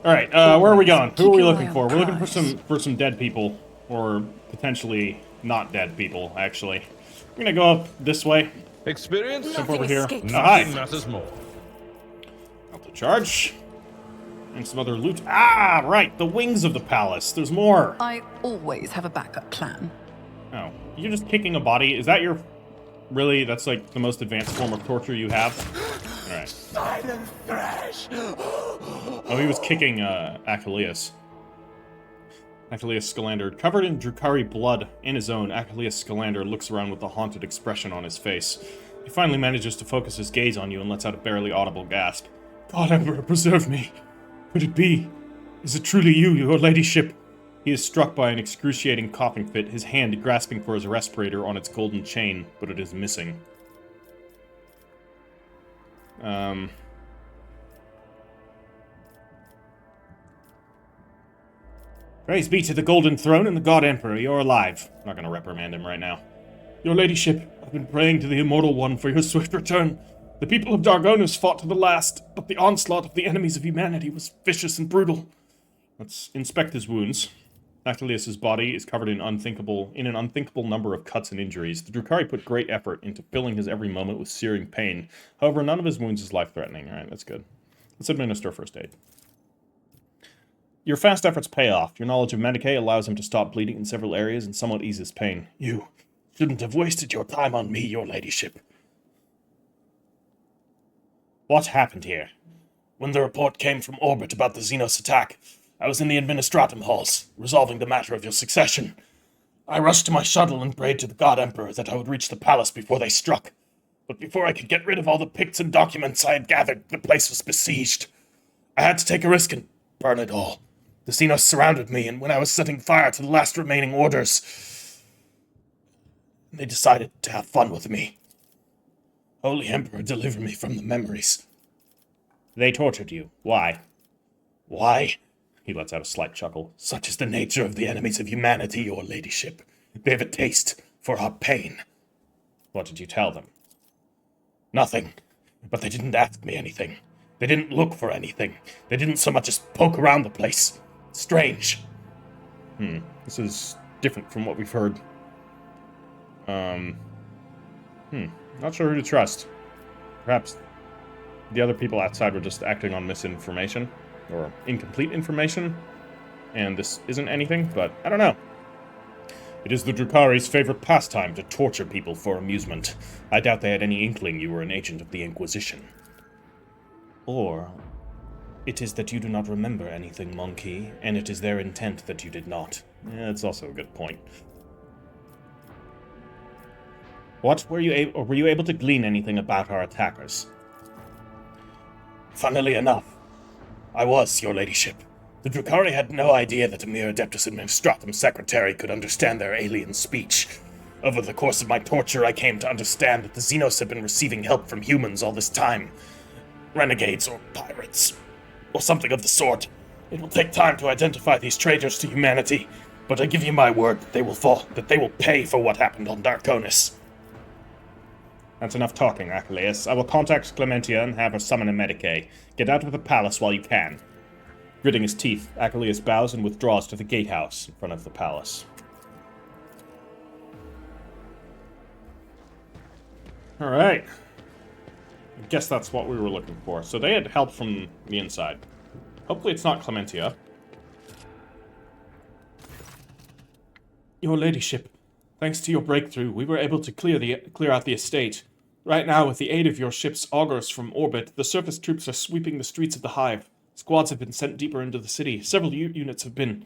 Alright, where are we going? Who are we Keep your looking eye for? on We're looking prize. for some dead people. Or potentially not dead people, actually. I'm gonna go up this way. Experience? Jump over here. escapes. Hi. Nothing matters more. Out to charge. And some other loot. Ah, right, the wings of the palace. There's more. I always have a backup plan. Oh, you're just kicking a body. Is that your Really? That's like the most advanced form of torture you have? Alright. Silent thrash! Oh, he was kicking, Achilles. Achilles Scalander. Covered in Drukari blood and his own, Achilles Scalander looks around with a haunted expression on his face. He finally manages to focus his gaze on you and lets out a barely audible gasp. God Emperor, preserve me! Could it be? Is it truly you, your ladyship? He is struck by an excruciating coughing fit, his hand grasping for his respirator on its golden chain, but it is missing. Praise be to the Golden Throne and the God Emperor, you're alive. I'm not gonna reprimand him right now. Your ladyship, I've been praying to the Immortal One for your swift return. The people of Dargonus fought to the last, but the onslaught of the enemies of humanity was vicious and brutal. Let's inspect his wounds. Achilles' body is covered in an unthinkable number of cuts and injuries. The Drukari put great effort into filling his every moment with searing pain. However, none of his wounds is life-threatening. Alright, that's good. Let's administer first aid. Your fast efforts pay off. Your knowledge of Medicae allows him to stop bleeding in several areas and somewhat eases pain. You shouldn't have wasted your time on me, your ladyship. What happened here? When the report came from orbit about the Xenos attack, I was in the administratum halls, resolving the matter of your succession. I rushed to my shuttle and prayed to the God Emperor that I would reach the palace before they struck. But before I could get rid of all the Picts and documents I had gathered, the place was besieged. I had to take a risk and burn it all. The Xenos surrounded me, and when I was setting fire to the last remaining orders, they decided to have fun with me. Holy Emperor, deliver me from the memories. They tortured you. Why? Why? He lets out a slight chuckle. Such is the nature of the enemies of humanity, your ladyship. They have a taste for our pain. What did you tell them? Nothing. But they didn't ask me anything. They didn't look for anything. They didn't so much as poke around the place. Strange. This is different from what we've heard. Not sure who to trust. Perhaps the other people outside were just acting on misinformation, or incomplete information, and this isn't anything, but I don't know. It is the Drukari's favorite pastime to torture people for amusement. I doubt they had any inkling you were an agent of the Inquisition. Or it is that you do not remember anything, Monkey, and it is their intent that you did not. Yeah, that's also a good point. Were you able to glean anything about our attackers? Funnily enough, I was, your ladyship. The Drukari had no idea that a mere Adeptus Administratum secretary could understand their alien speech. Over the course of my torture, I came to understand that the Xenos have been receiving help from humans all this time. Renegades or pirates, or something of the sort. It will take time to identify these traitors to humanity, but I give you my word that they will pay for what happened on Darkonus. That's enough talking, Achilles. I will contact Clementia and have her summon a Medicae. Get out of the palace while you can. Gritting his teeth, Achilles bows and withdraws to the gatehouse in front of the palace. Alright. I guess that's what we were looking for. So they had help from the inside. Hopefully it's not Clementia. Your ladyship, thanks to your breakthrough, we were able to clear out the estate. Right now, with the aid of your ship's augurs from orbit, the surface troops are sweeping the streets of the Hive. Squads have been sent deeper into the city. Several units have been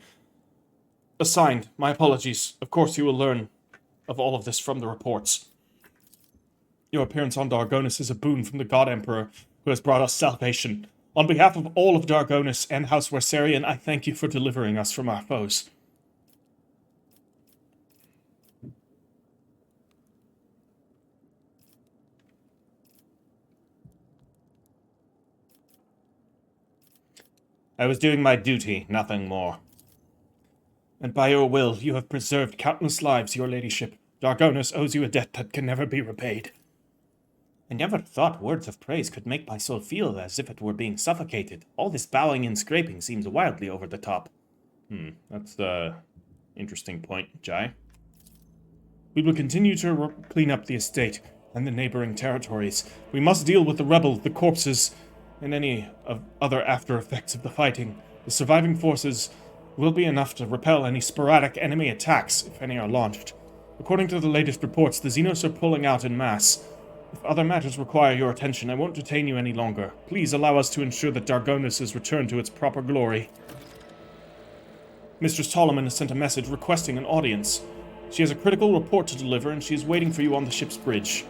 assigned. My apologies. Of course, you will learn of all of this from the reports. Your appearance on Dargonus is a boon from the God Emperor, who has brought us salvation. On behalf of all of Dargonus and House Wersarian, I thank you for delivering us from our foes. I was doing my duty, nothing more. And by your will, you have preserved countless lives, your ladyship. Dargonus owes you a debt that can never be repaid. I never thought words of praise could make my soul feel as if it were being suffocated. All this bowing and scraping seems wildly over the top. That's the interesting point, Jai. We will continue to clean up the estate and the neighboring territories. We must deal with the rebel, the corpses, and any other after effects of the fighting. The surviving forces will be enough to repel any sporadic enemy attacks, if any are launched. According to the latest reports, the Xenos are pulling out en masse. If other matters require your attention, I won't detain you any longer. Please allow us to ensure that Dargonus is returned to its proper glory. Mistress Tolman has sent a message requesting an audience. She has a critical report to deliver, and she is waiting for you on the ship's bridge.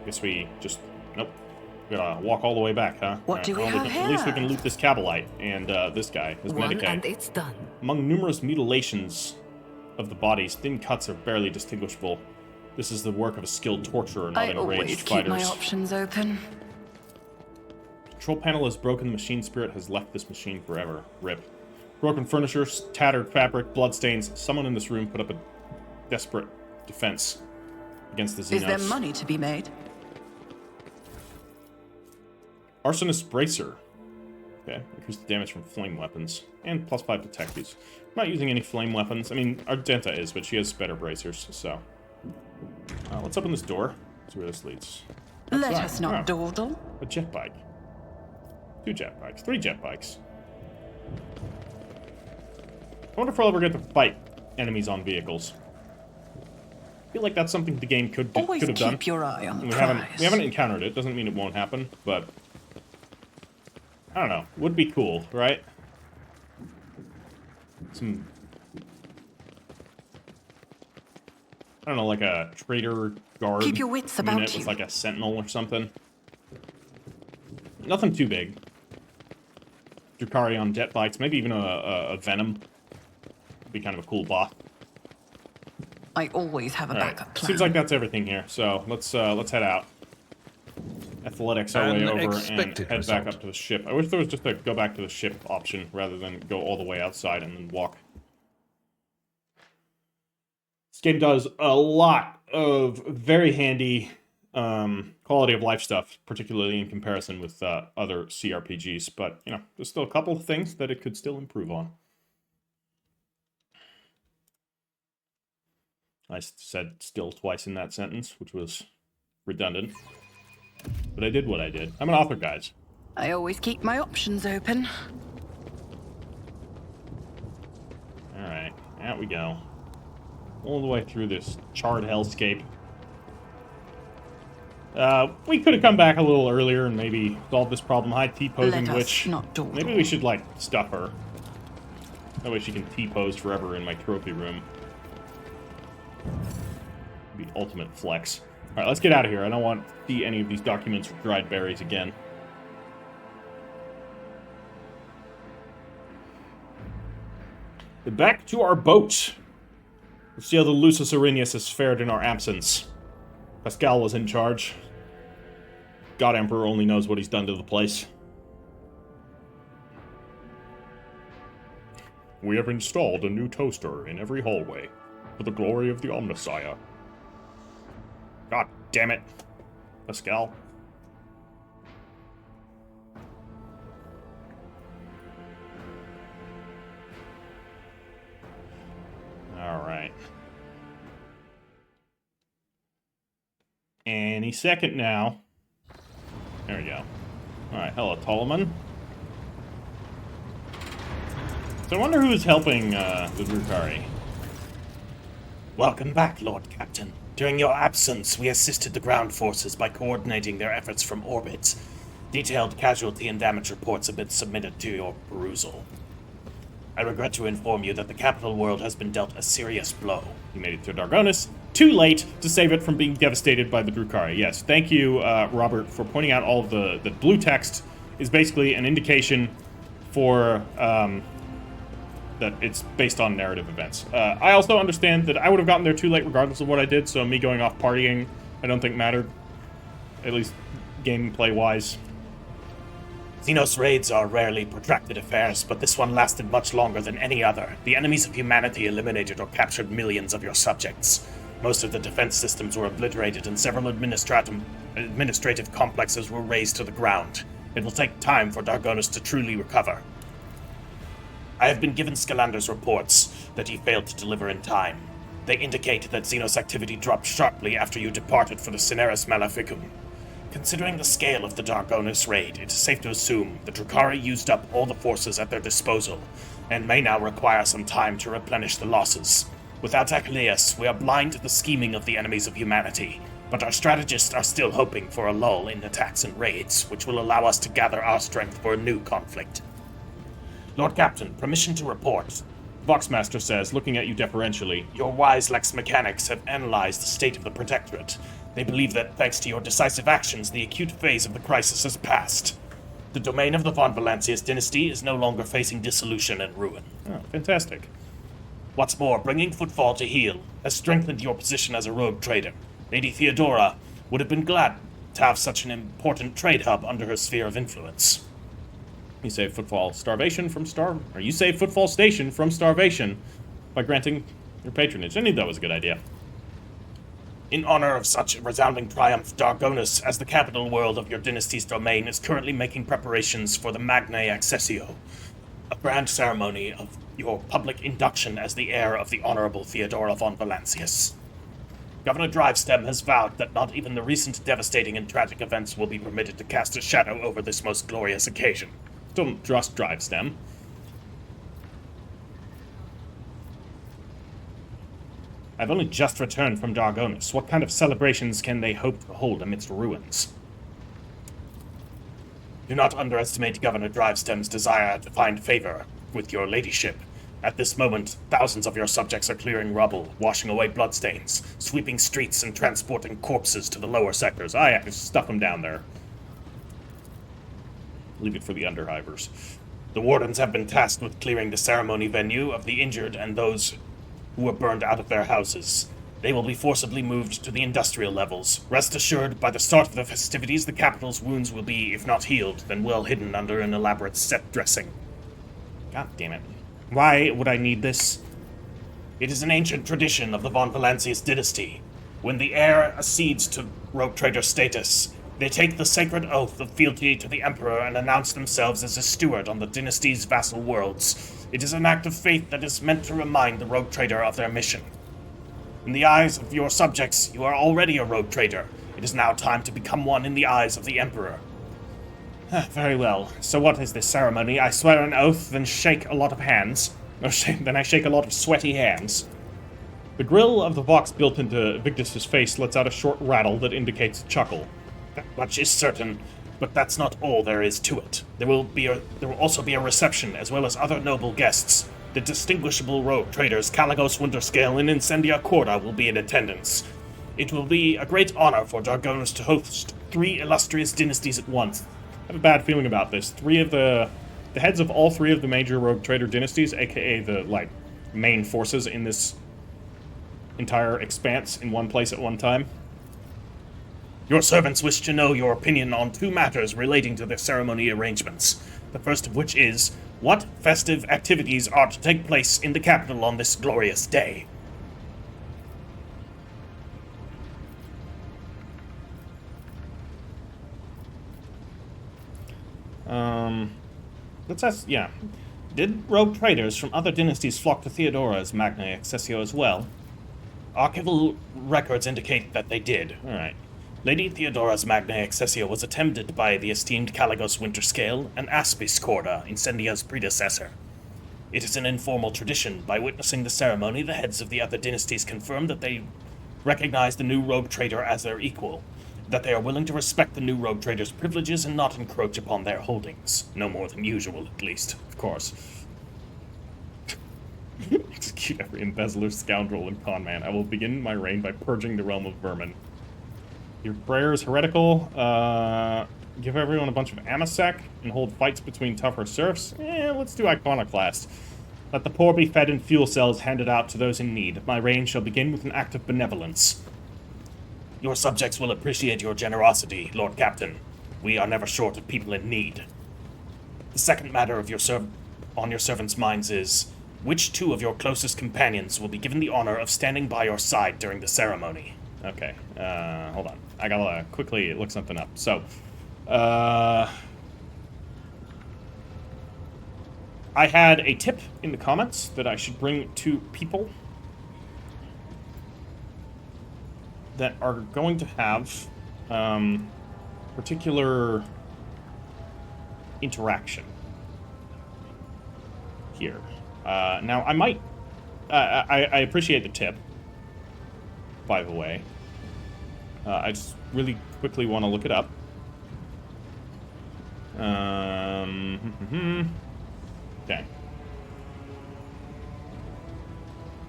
Guess we just... Nope. We gotta walk all the way back, huh? What do we have here? At least we can loot this Cabalite and this guy, his One Medicaid. and it's done. Among numerous mutilations of the bodies, thin cuts are barely distinguishable. This is the work of a skilled torturer, not I always enraged keep my fighters. options open. Control panel is broken. The machine spirit has left this machine forever. RIP. Broken furniture, tattered fabric, bloodstains. Someone in this room put up a desperate defense against the Xenos. Is there money to be made? Arsonist Bracer. Okay, increase the damage from flame weapons. And +5 to tech use. I'm not using any flame weapons. I mean, Ardenta is, but she has better bracers, so... let's open this door. See where this leads. Let us not Oh, dawdle. a jet bike. 2 jet bikes. 3 jet bikes. I wonder if we'll ever get to fight enemies on vehicles. I feel like that's something the game could Always have done. keep your eye on the We prize. haven't encountered it. Doesn't mean it won't happen, but I don't know. Would be cool, right? Some, I don't know, like a trader guard Keep your wits about unit you. with like a sentinel or something. Nothing too big. Drukari on jet bikes, maybe even a Venom. Would be kind of a cool boss. I always have a All right. backup plan. Seems like that's everything here. So let's head out. Athletics our way An over and expected head back result. up to the ship. I wish there was just a go back to the ship option rather than go all the way outside and then walk. This game does a lot of very handy quality of life stuff, particularly in comparison with other CRPGs. But you know, there's still a couple of things that it could still improve on. I said still twice in that sentence, which was redundant. But I did what I did. I'm an author, guys. I always keep my options open. Alright, out we go. All the way through this charred hellscape. We could have come back a little earlier and maybe solved this problem. High T-posing Let us witch. not dawdle. Maybe we should, like, stuff her. That way she can T-pose forever in my trophy room. The ultimate flex. Alright, let's get out of here. I don't want to see any of these documents with dried berries again. Back to our boat. Let's see how the Lucis Arrhenius has fared in our absence. Pascal was in charge. God Emperor only knows what he's done to the place. We have installed a new toaster in every hallway, for the glory of the Omnissiah. God damn it, Pascal. Alright. Any second now. There we go. Alright, hello, Ptolemy. So I wonder who's helping the Drukari. Welcome back, Lord Captain. During your absence, we assisted the ground forces by coordinating their efforts from orbit. Detailed casualty and damage reports have been submitted to your perusal. I regret to inform you that the capital world has been dealt a serious blow. You made it to Dargonus. Too late to save it from being devastated by the Drukari. Yes, thank you, Robert, for pointing out all of the blue text is basically an indication for that it's based on narrative events. I also understand that I would have gotten there too late regardless of what I did, so me going off partying I don't think mattered, at least gameplay-wise. Xenos raids are rarely protracted affairs, but this one lasted much longer than any other. The enemies of humanity eliminated or captured millions of your subjects. Most of the defense systems were obliterated and several administrative complexes were razed to the ground. It will take time for Dargonus to truly recover. I have been given Scalander's reports that he failed to deliver in time. They indicate that Xenos activity dropped sharply after you departed for the Cineris Maleficum. Considering the scale of the Dargonus raid, it is safe to assume the Drukari used up all the forces at their disposal, and may now require some time to replenish the losses. Without Achilles, we are blind to the scheming of the enemies of humanity, but our strategists are still hoping for a lull in attacks and raids, which will allow us to gather our strength for a new conflict. Lord Captain, permission to report. Voxmaster says, looking at you deferentially. Your wise Lex Mechanics have analyzed the state of the Protectorate. They believe that, thanks to your decisive actions, the acute phase of the crisis has passed. The domain of the von Valancius dynasty is no longer facing dissolution and ruin. Oh, fantastic. What's more, bringing Footfall to heel has strengthened your position as a rogue trader. Lady Theodora would have been glad to have such an important trade hub under her sphere of influence. You save Footfall starvation from or you save Footfall Station from starvation by granting your patronage. I knew that was a good idea. In honor of such a resounding triumph, Dargonus, as the capital world of your dynasty's domain, is currently making preparations for the Magnae Accessio, a grand ceremony of your public induction as the heir of the Honorable Theodora von Valancius. Governor Drivestem has vowed that not even the recent devastating and tragic events will be permitted to cast a shadow over this most glorious occasion. Don't trust Drivestem. I've only just returned from Dargonus. What kind of celebrations can they hope to hold amidst ruins? Do not underestimate Governor Drivestem's desire to find favor with your ladyship. At this moment, thousands of your subjects are clearing rubble, washing away bloodstains, sweeping streets, and transporting corpses to the lower sectors. I have to stuff them down there. Leave it for the underhivers. The wardens have been tasked with clearing the ceremony venue of the injured and those who were burned out of their houses. They will be forcibly moved to the industrial levels. Rest assured, by the start of the festivities, the capital's wounds will be, if not healed, then well hidden under an elaborate set dressing. God damn it. Why would I need this? It is an ancient tradition of the von Valancius dynasty. When the heir accedes to rogue trader status, they take the sacred oath of fealty to the Emperor and announce themselves as a steward on the dynasty's vassal worlds. It is an act of faith that is meant to remind the rogue trader of their mission. In the eyes of your subjects, you are already a rogue trader. It is now time to become one in the eyes of the Emperor. Very well. So what is this ceremony? I swear an oath, then shake a lot of hands. Then I shake a lot of sweaty hands. The grill of the Vox built into Victus's face lets out a short rattle that indicates a chuckle. That much is certain, but that's not all there is to it. There will also be a reception, as well as other noble guests. The distinguishable rogue traders Caligos Winterscale and Incendia Corda will be in attendance. It will be a great honor for Dargonus to host 3 illustrious dynasties at once. I have a bad feeling about this. The heads of all 3 of the major rogue trader dynasties, aka the main forces in this entire expanse in one place at one time. Your servants wish to know your opinion on 2 matters relating to the ceremony arrangements. The first of which is, what festive activities are to take place in the capital on this glorious day? Let's ask, yeah. Did rogue traders from other dynasties flock to Theodora's Magnae Accessio as well? Archival records indicate that they did. Alright. Lady Theodora's Magnae Accessio was attended by the esteemed Caligos Winterscale and Aspis Corda, Incendia's predecessor. It is an informal tradition. By witnessing the ceremony, the heads of the other dynasties confirm that they recognize the new rogue trader as their equal, that they are willing to respect the new rogue trader's privileges and not encroach upon their holdings. No more than usual, at least. Of course. Execute every embezzler, scoundrel, and conman. I will begin my reign by purging the realm of vermin. Your prayer is heretical. Give everyone a bunch of amasec and hold fights between tougher serfs. Let's do iconoclast. Let the poor be fed and fuel cells handed out to those in need. My reign shall begin with an act of benevolence. Your subjects will appreciate your generosity, Lord Captain. We are never short of people in need. The second matter of on your servants' minds is, which 2 of your closest companions will be given the honor of standing by your side during the ceremony? Okay, hold on. I gotta quickly look something up. So, I had a tip in the comments that I should bring to people that are going to have particular interaction here. Now, I might I appreciate the tip, by the way. I just really quickly want to look it up. Okay.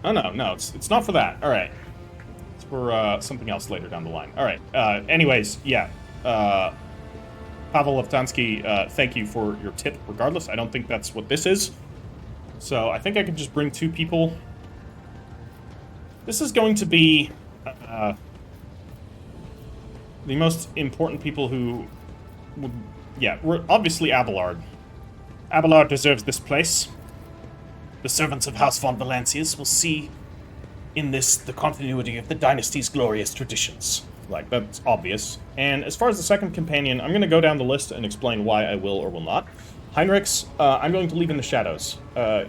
Oh, no, it's not for that. All right. It's for something else later down the line. All right. Anyways, yeah. Pavel Leftansky, thank you for your tip. Regardless, I don't think that's what this is. So I think I can just bring 2 people. This is going to be the most important people who would... Yeah, we're obviously Abelard. Abelard deserves this place. The servants of House von Valancius will see in this the continuity of the dynasty's glorious traditions. Like, that's obvious. And as far as the second companion, I'm going to go down the list and explain why I will or will not. Heinrichs, I'm going to leave in the shadows.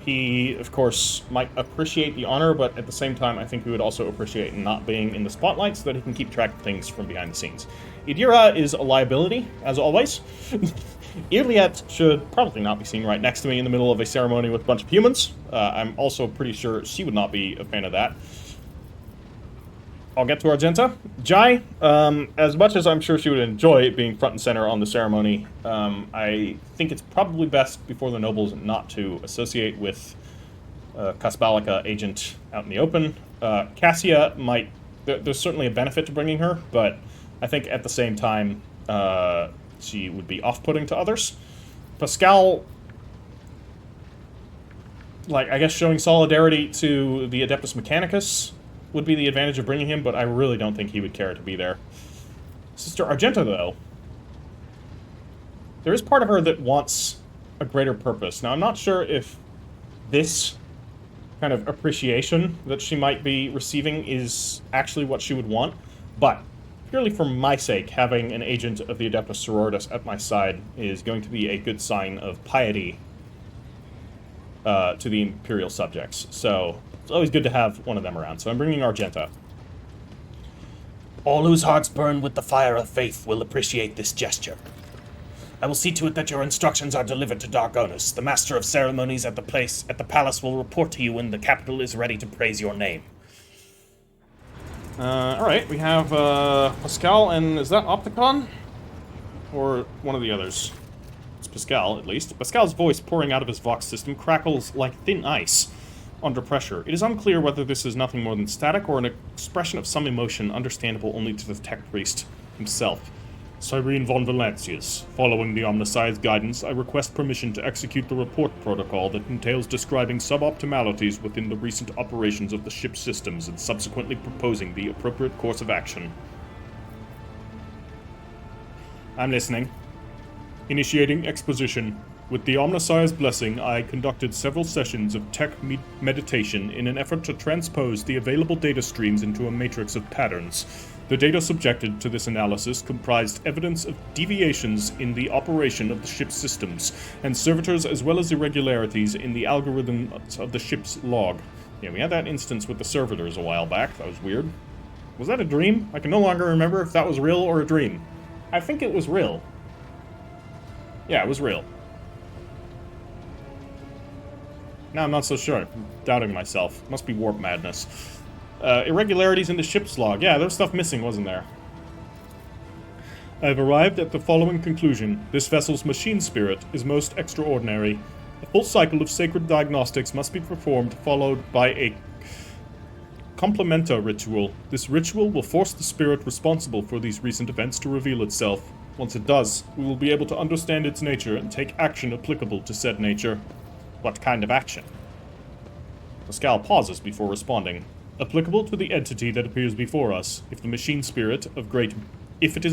He, of course, might appreciate the honor, but at the same time, I think he would also appreciate not being in the spotlight so that he can keep track of things from behind the scenes. Idira is a liability, as always. Iliette should probably not be seen right next to me in the middle of a ceremony with a bunch of humans. I'm also pretty sure she would not be a fan of that. I'll get to Argenta. Jai, as much as I'm sure she would enjoy being front and center on the ceremony, I think it's probably best before the nobles not to associate with Kasbalika agent out in the open. Cassia might... There's certainly a benefit to bringing her, but I think at the same time, she would be off-putting to others. Pascal... Like, I guess showing solidarity to the Adeptus Mechanicus would be the advantage of bringing him, but I really don't think he would care to be there. Sister Argenta, though, there is part of her that wants a greater purpose. Now, I'm not sure if this kind of appreciation that she might be receiving is actually what she would want, but purely for my sake, having an agent of the Adeptus Sororitas at my side is going to be a good sign of piety to the Imperial subjects. So it's always good to have one of them around. So I'm bringing Argenta. All whose hearts burn with the fire of faith will appreciate this gesture. I will see to it that your instructions are delivered to Dargonus. The master of ceremonies at the palace will report to you when the capital is ready to praise your name. Alright, we have Pascal, and is that Opticon? Or one of the others? It's Pascal, at least. Pascal's voice pouring out of his Vox system crackles like thin ice under pressure. It is unclear whether this is nothing more than static or an expression of some emotion understandable only to the tech priest himself. Cyrene von Valancius. Following the Omnissiah's guidance, I request permission to execute the report protocol that entails describing suboptimalities within the recent operations of the ship's systems and subsequently proposing the appropriate course of action. I'm listening. Initiating exposition. With the Omnissiah's blessing, I conducted several sessions of tech meditation in an effort to transpose the available data streams into a matrix of patterns. The data subjected to this analysis comprised evidence of deviations in the operation of the ship's systems, and servitors as well as irregularities in the algorithms of the ship's log. Yeah, we had that instance with the servitors a while back. That was weird. Was that a dream? I can no longer remember if that was real or a dream. I think it was real. Yeah, it was real. Now I'm not so sure. I'm doubting myself. Must be warp madness. Irregularities in the ship's log. Yeah, there was stuff missing, wasn't there? I've arrived at the following conclusion. This vessel's machine spirit is most extraordinary. A full cycle of sacred diagnostics must be performed, followed by a complementa ritual. This ritual will force the spirit responsible for these recent events to reveal itself. Once it does, we will be able to understand its nature and take action applicable to said nature. What kind of action? Pascal pauses before responding. Applicable to the entity that appears before us. If it is a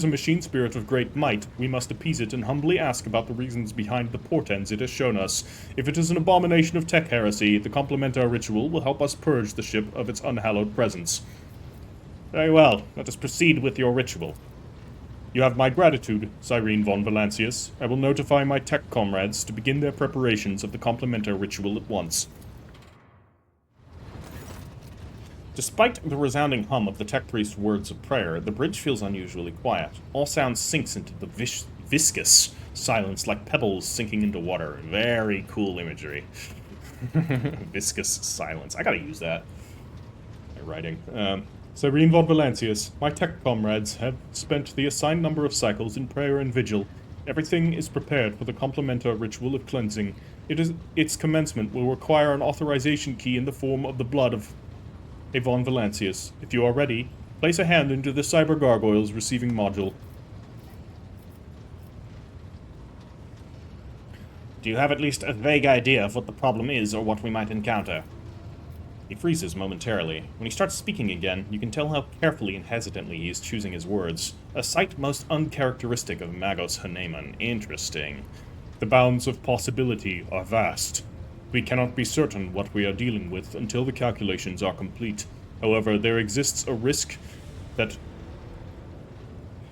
machine spirit of great might, we must appease it and humbly ask about the reasons behind the portents it has shown us. If it is an abomination of tech heresy, the complementar ritual will help us purge the ship of its unhallowed presence. Very well, let us proceed with your ritual. You have my gratitude, Cyrene von Valancius. I will notify my tech comrades to begin their preparations of the complementar ritual at once. Despite the resounding hum of the tech priest's words of prayer, the bridge feels unusually quiet. All sound sinks into the viscous silence like pebbles sinking into water. Very cool imagery. Viscous silence. I gotta use that. My writing. Cyrene von Valancius, my tech comrades have spent the assigned number of cycles in prayer and vigil. Everything is prepared for the complementar ritual of cleansing. Its commencement will require an authorization key in the form of the blood of a von Valancius. If you are ready, place a hand into the cyber gargoyle's receiving module. Do you have at least a vague idea of what the problem is or what we might encounter? He freezes momentarily. When he starts speaking again, you can tell how carefully and hesitantly he is choosing his words. A sight most uncharacteristic of Magos Haneman. Interesting. The bounds of possibility are vast. We cannot be certain what we are dealing with until the calculations are complete. However, there exists a risk that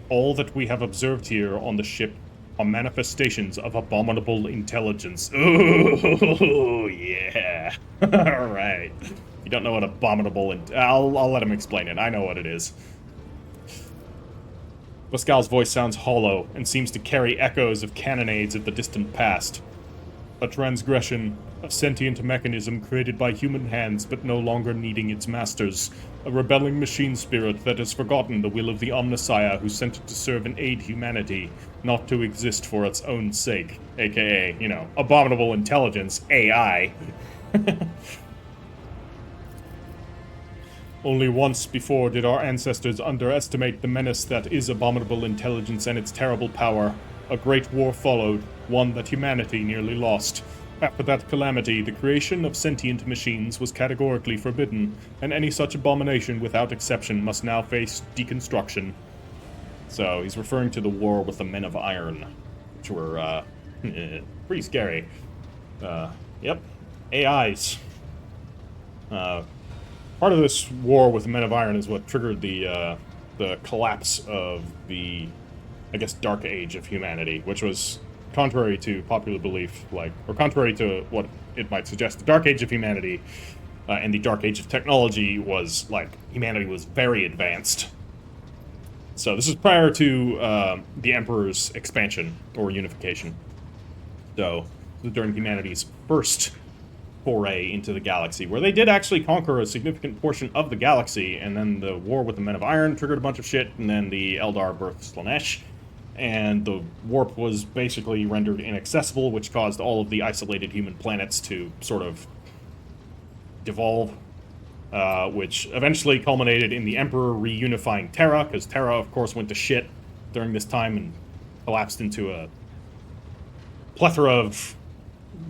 all that we have observed here on the ship are manifestations of abominable intelligence. Ooh, yeah. Alright. You don't know what abominable... I'll let him explain it. I know what it is. Pascal's voice sounds hollow and seems to carry echoes of cannonades of the distant past. A transgression, a sentient mechanism created by human hands but no longer needing its masters. A rebelling machine spirit that has forgotten the will of the Omnissiah who sent it to serve and aid humanity, not to exist for its own sake. AKA, you know, abominable intelligence, AI. Only once before did our ancestors underestimate the menace that is abominable intelligence and its terrible power. A great war followed, one that humanity nearly lost. After that calamity, the creation of sentient machines was categorically forbidden, and any such abomination without exception must now face deconstruction. So, he's referring to the war with the Men of Iron, which were, pretty scary. Yep. AIs. Part of this war with the Men of Iron is what triggered the collapse of the, I guess, Dark Age of humanity, which was contrary to popular belief, or contrary to what it might suggest. The Dark Age of humanity and the Dark Age of technology was, humanity was very advanced. So this is prior to the Emperor's expansion, or unification. So, this was during humanity's first foray into the galaxy, where they did actually conquer a significant portion of the galaxy, and then the war with the Men of Iron triggered a bunch of shit, and then the Eldar birthed Slanesh, and the warp was basically rendered inaccessible, which caused all of the isolated human planets to sort of devolve, which eventually culminated in the Emperor reunifying Terra, because Terra, of course, went to shit during this time and collapsed into a plethora of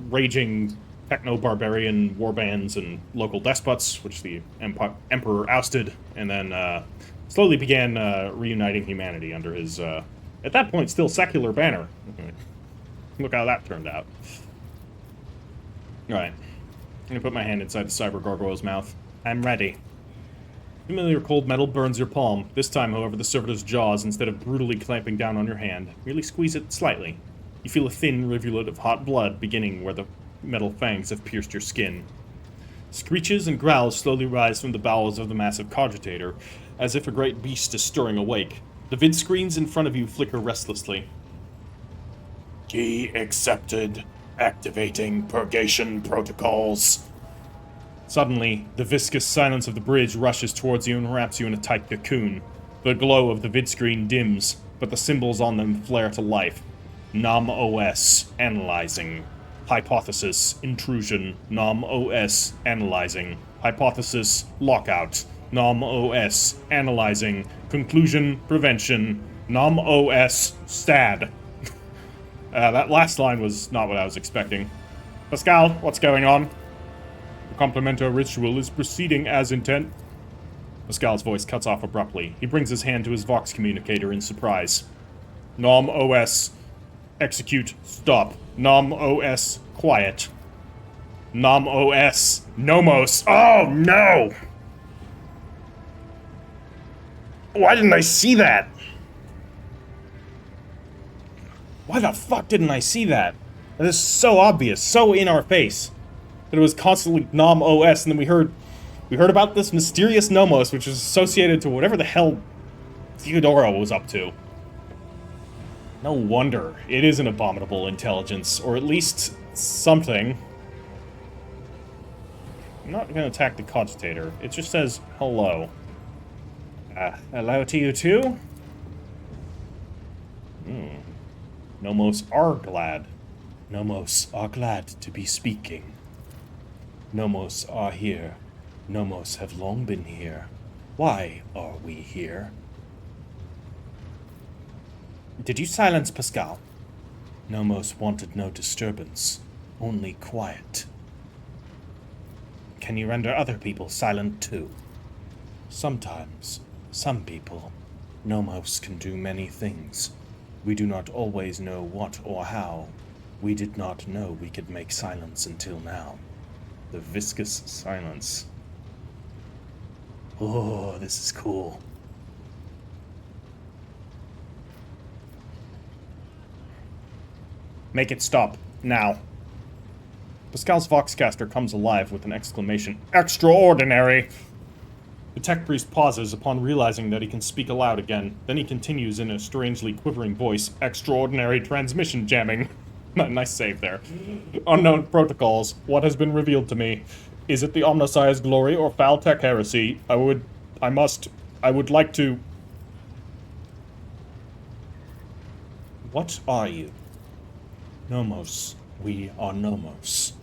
raging techno-barbarian warbands and local despots, which the Emperor ousted, and then slowly began reuniting humanity under his, at that point, still secular banner. Look how that turned out. Alright. I'm gonna put my hand inside the cyber gargoyle's mouth. I'm ready. Familiar cold metal burns your palm. This time, however, the servitor's jaws, instead of brutally clamping down on your hand, merely squeeze it slightly. You feel a thin rivulet of hot blood beginning where the metal fangs have pierced your skin. Screeches and growls slowly rise from the bowels of the massive cogitator, as if a great beast is stirring awake. The vid screens in front of you flicker restlessly. Key accepted. Activating purgation protocols. Suddenly, the viscous silence of the bridge rushes towards you and wraps you in a tight cocoon. The glow of the vidscreen dims, but the symbols on them flare to life. Nomos, analyzing. Hypothesis, intrusion. Nomos, analyzing. Hypothesis, lockout. Nomos, analyzing. Conclusion, prevention. Nomos, stad. That last line was not what I was expecting. Pascal, what's going on? The complementar ritual is proceeding as intent. Pascal's voice cuts off abruptly. He brings his hand to his Vox communicator in surprise. Nom-OS. Execute. Stop. Nom-OS. Quiet. Nom-OS. Nomos. Oh, no! Why didn't I see that? Why the fuck didn't I see that? That is so obvious, so in our face. That it was constantly Nom-OS, and then we heard about this mysterious Nomos, which is associated to whatever the hell Theodora was up to. No wonder it is an abominable intelligence, or at least something. I'm not going to attack the cogitator. It just says hello. Hello to you too? Nomos are glad. Nomos are glad to be speaking. Nomos are here. Nomos have long been here. Why are we here? Did you silence Pascal? Nomos wanted no disturbance, only quiet. Can you render other people silent too? Sometimes, some people. Nomos can do many things. We do not always know what or how. We did not know we could make silence until now. The viscous silence. Oh, this is cool. Make it stop. Now. Pascal's Voxcaster comes alive with an exclamation. Extraordinary! The tech priest pauses upon realizing that he can speak aloud again. Then he continues in a strangely quivering voice. Extraordinary transmission jamming. Nice save there. Unknown protocols. What has been revealed to me? Is it the Omnissiah's glory or foul tech heresy? I would like to... What are you? Nomos. We are Nomos.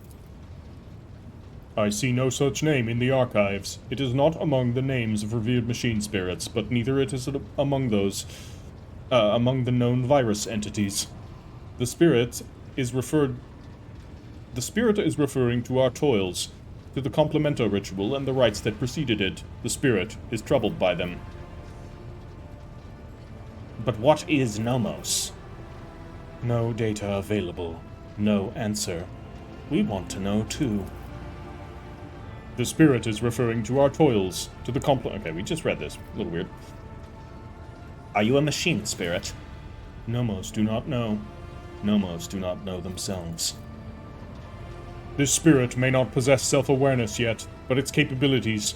I see no such name in the archives. It is not among the names of revered machine spirits, but neither it is among those, among the known virus entities. The spirit is referring to our toils, to the complemento ritual and the rites that preceded it. The spirit is troubled by them. But what is Nomos? No data available. No answer. We want to know too. The spirit is referring to our toils, to the Okay, we just read this. A little weird. Are you a machine spirit? Nomos do not know. Nomos do not know themselves. This spirit may not possess self-awareness yet, but its capabilities,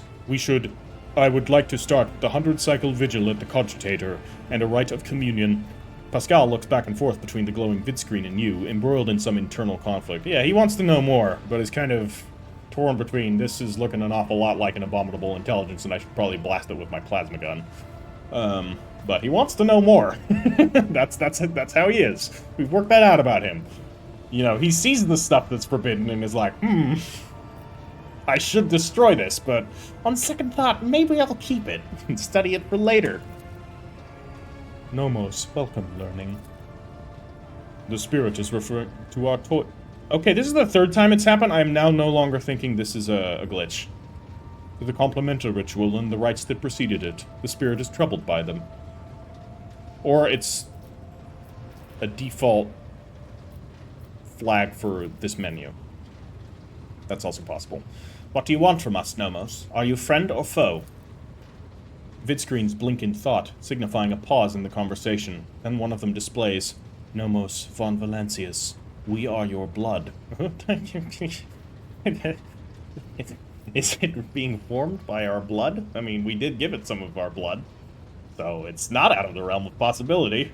I would like to start the 100-cycle vigil at the cogitator and a rite of communion. Pascal looks back and forth between the glowing vidscreen and you, embroiled in some internal conflict. Yeah, he wants to know more, but is kind of torn between this is looking an awful lot like an abominable intelligence and I should probably blast it with my plasma gun. But he wants to know more. That's how he is. We've worked that out about him. You know, he sees the stuff that's forbidden and is like, I should destroy this, but on second thought, maybe I'll keep it and study it for later. Nomos, welcome, learning. The spirit is referring to our Okay, this is the third time it's happened. I am now no longer thinking this is a glitch. To the complemento ritual and the rites that preceded it, the spirit is troubled by them. Or it's a default flag for this menu. That's also possible. What do you want from us, Nomos? Are you friend or foe? Vidscreens blink in thought, signifying a pause in the conversation. Then one of them displays, Nomos von Valancius, we are your blood. Is it being formed by our blood? I mean, we did give it some of our blood. So it's not out of the realm of possibility.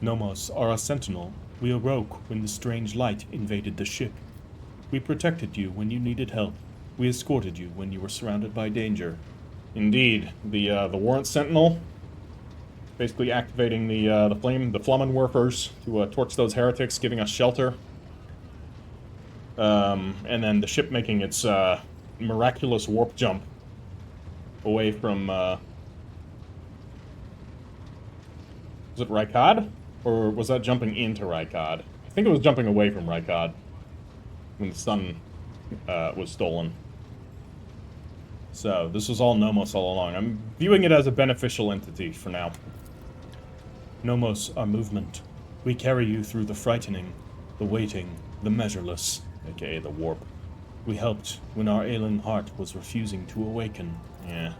Nomos are a sentinel. We awoke when the strange light invaded the ship. We protected you when you needed help. We escorted you when you were surrounded by danger. Indeed. The Warrant Sentinel, basically activating the Flammenwerfers to torch those heretics, giving us shelter. And then the ship making its miraculous warp jump away from... was it Rykad? Or was that jumping into Rykad? I think it was jumping away from Rykad when the sun was stolen. So, this was all Nomos all along. I'm viewing it as a beneficial entity for now. Nomos are movement. We carry you through the frightening, the waiting, the measureless, aka the warp. We helped when our ailing heart was refusing to awaken. Yeah.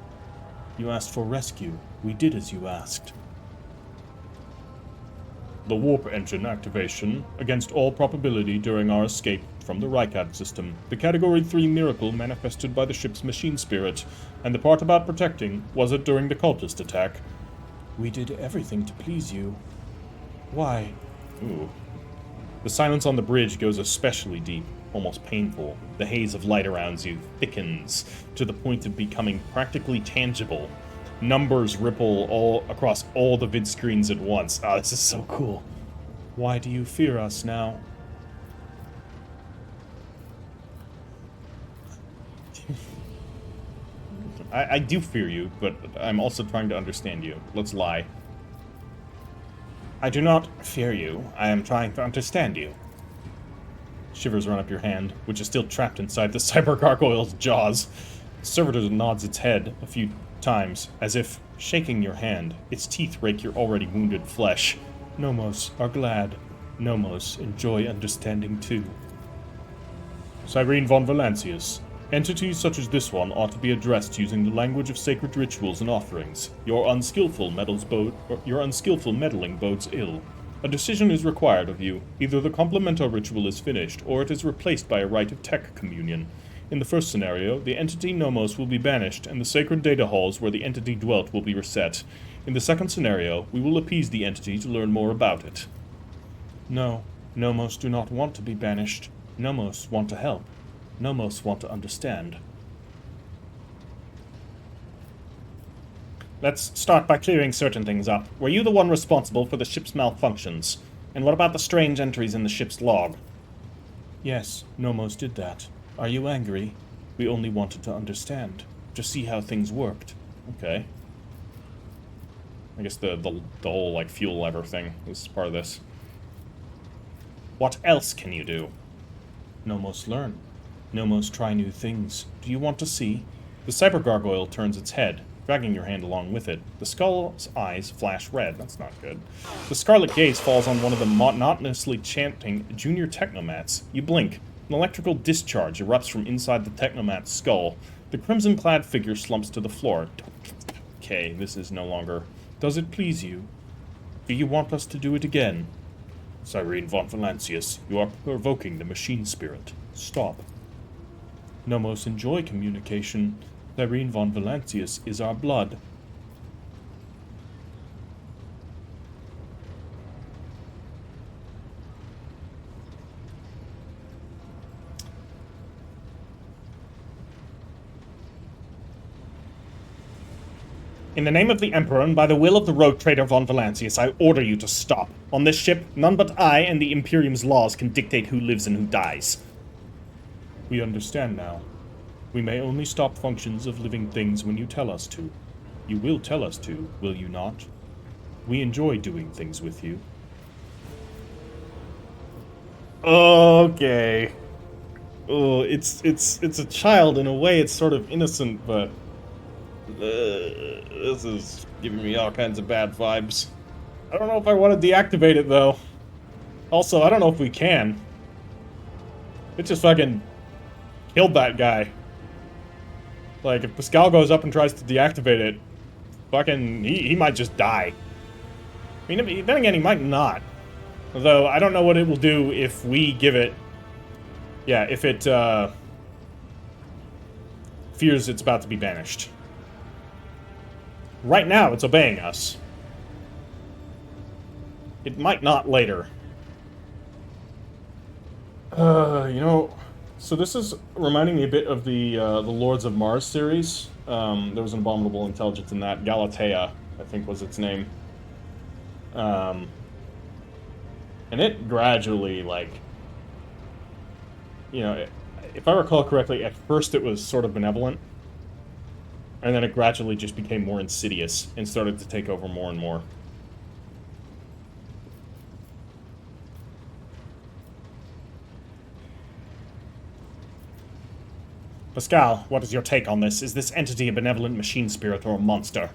You asked for rescue. We did as you asked. The warp engine activation, against all probability during our escape from the Rykad system, the Category 3 miracle manifested by the ship's machine spirit, and the part about protecting, was it during the cultist attack? We did everything to please you. Why? Ooh. The silence on the bridge goes especially deep. almost painful. The haze of light around you thickens to the point of becoming practically tangible. Numbers ripple all across all the vid screens at once. Ah, this is so cool. Why do you fear us now? I do fear you, but I'm also trying to understand you. Let's lie. I do not fear you. I am trying to understand you. Shivers run up your hand, which is still trapped inside the cyber gargoyle's jaws. Servitor nods its head a few times, as if shaking your hand. Its teeth rake your already wounded flesh. Nomos are glad. Nomos enjoy understanding too. Cyrene von Valancius. Entities such as this one ought to be addressed using the language of sacred rituals and offerings. Your unskillful meddling bodes ill. A decision is required of you. Either the complemento ritual is finished, or it is replaced by a rite of tech communion. In the first scenario, the entity Nomos will be banished, and the sacred data halls where the entity dwelt will be reset. In the second scenario, we will appease the entity to learn more about it. No, Nomos do not want to be banished. Nomos want to help. Nomos want to understand. Let's start by clearing certain things up. Were you the one responsible for the ship's malfunctions? And what about the strange entries in the ship's log? Yes, Nomos did that. Are you angry? We only wanted to understand. To see how things worked. Okay. I guess the whole, like, fuel lever thing is part of this. What else can you do? Nomos learn. Nomos try new things. Do you want to see? The cyber gargoyle turns its head, dragging your hand along with it. The skull's eyes flash red. That's not good. The scarlet gaze falls on one of the monotonously chanting junior technomats. You blink. An electrical discharge erupts from inside the technomat's skull. The crimson-clad figure slumps to the floor. Okay, this is no longer... Does it please you? Do you want us to do it again? Cyrene von Valancius, you are provoking the machine spirit. Stop. Nomos enjoy communication. Cyrene von Valancius is our blood. In the name of the Emperor and by the will of the rogue trader von Valancius, I order you to stop. On this ship, none but I and the Imperium's laws can dictate who lives and who dies. We understand now. We may only stop functions of living things when you tell us to. You will tell us to, will you not? We enjoy doing things with you. Okay. Oh, it's a child. In a way, it's sort of innocent, but... this is giving me all kinds of bad vibes. I don't know if I want to deactivate it, though. Also, I don't know if we can. It just fucking killed that guy. Like, if Pascal goes up and tries to deactivate it, fucking, he might just die. I mean, then again, he might not. Although, I don't know what it will do if we give it... Yeah, if it, fears it's about to be banished. Right now, it's obeying us. It might not later. You know... So this is reminding me a bit of the Lords of Mars series. There was an abominable intelligence in that. Galatea, I think was its name. And it gradually, like... You know, if I recall correctly, at first it was sort of benevolent. And then it gradually just became more insidious and started to take over more and more. Pascal, what is your take on this? Is this entity a benevolent machine spirit or a monster?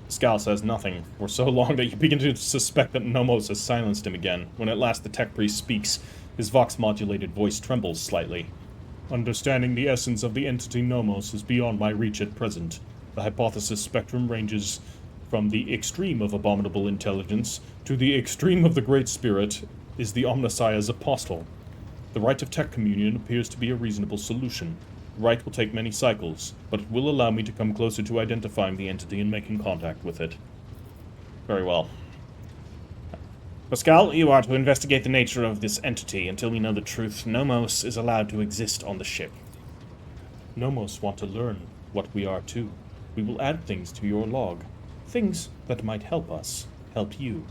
Pascal says nothing, for so long that you begin to suspect that Nomos has silenced him again. When at last the tech priest speaks, his vox-modulated voice trembles slightly. Understanding the essence of the entity Nomos is beyond my reach at present. The hypothesis spectrum ranges from the extreme of abominable intelligence to the extreme of the Great Spirit is the Omnissiah's apostle. The rite of tech communion appears to be a reasonable solution. The rite will take many cycles, but it will allow me to come closer to identifying the entity and making contact with it. Very well. Pascal, you are to investigate the nature of this entity. Until we know the truth, Nomos is allowed to exist on the ship. Nomos want to learn what we are too. We will add things to your log. Things that might help us, help you.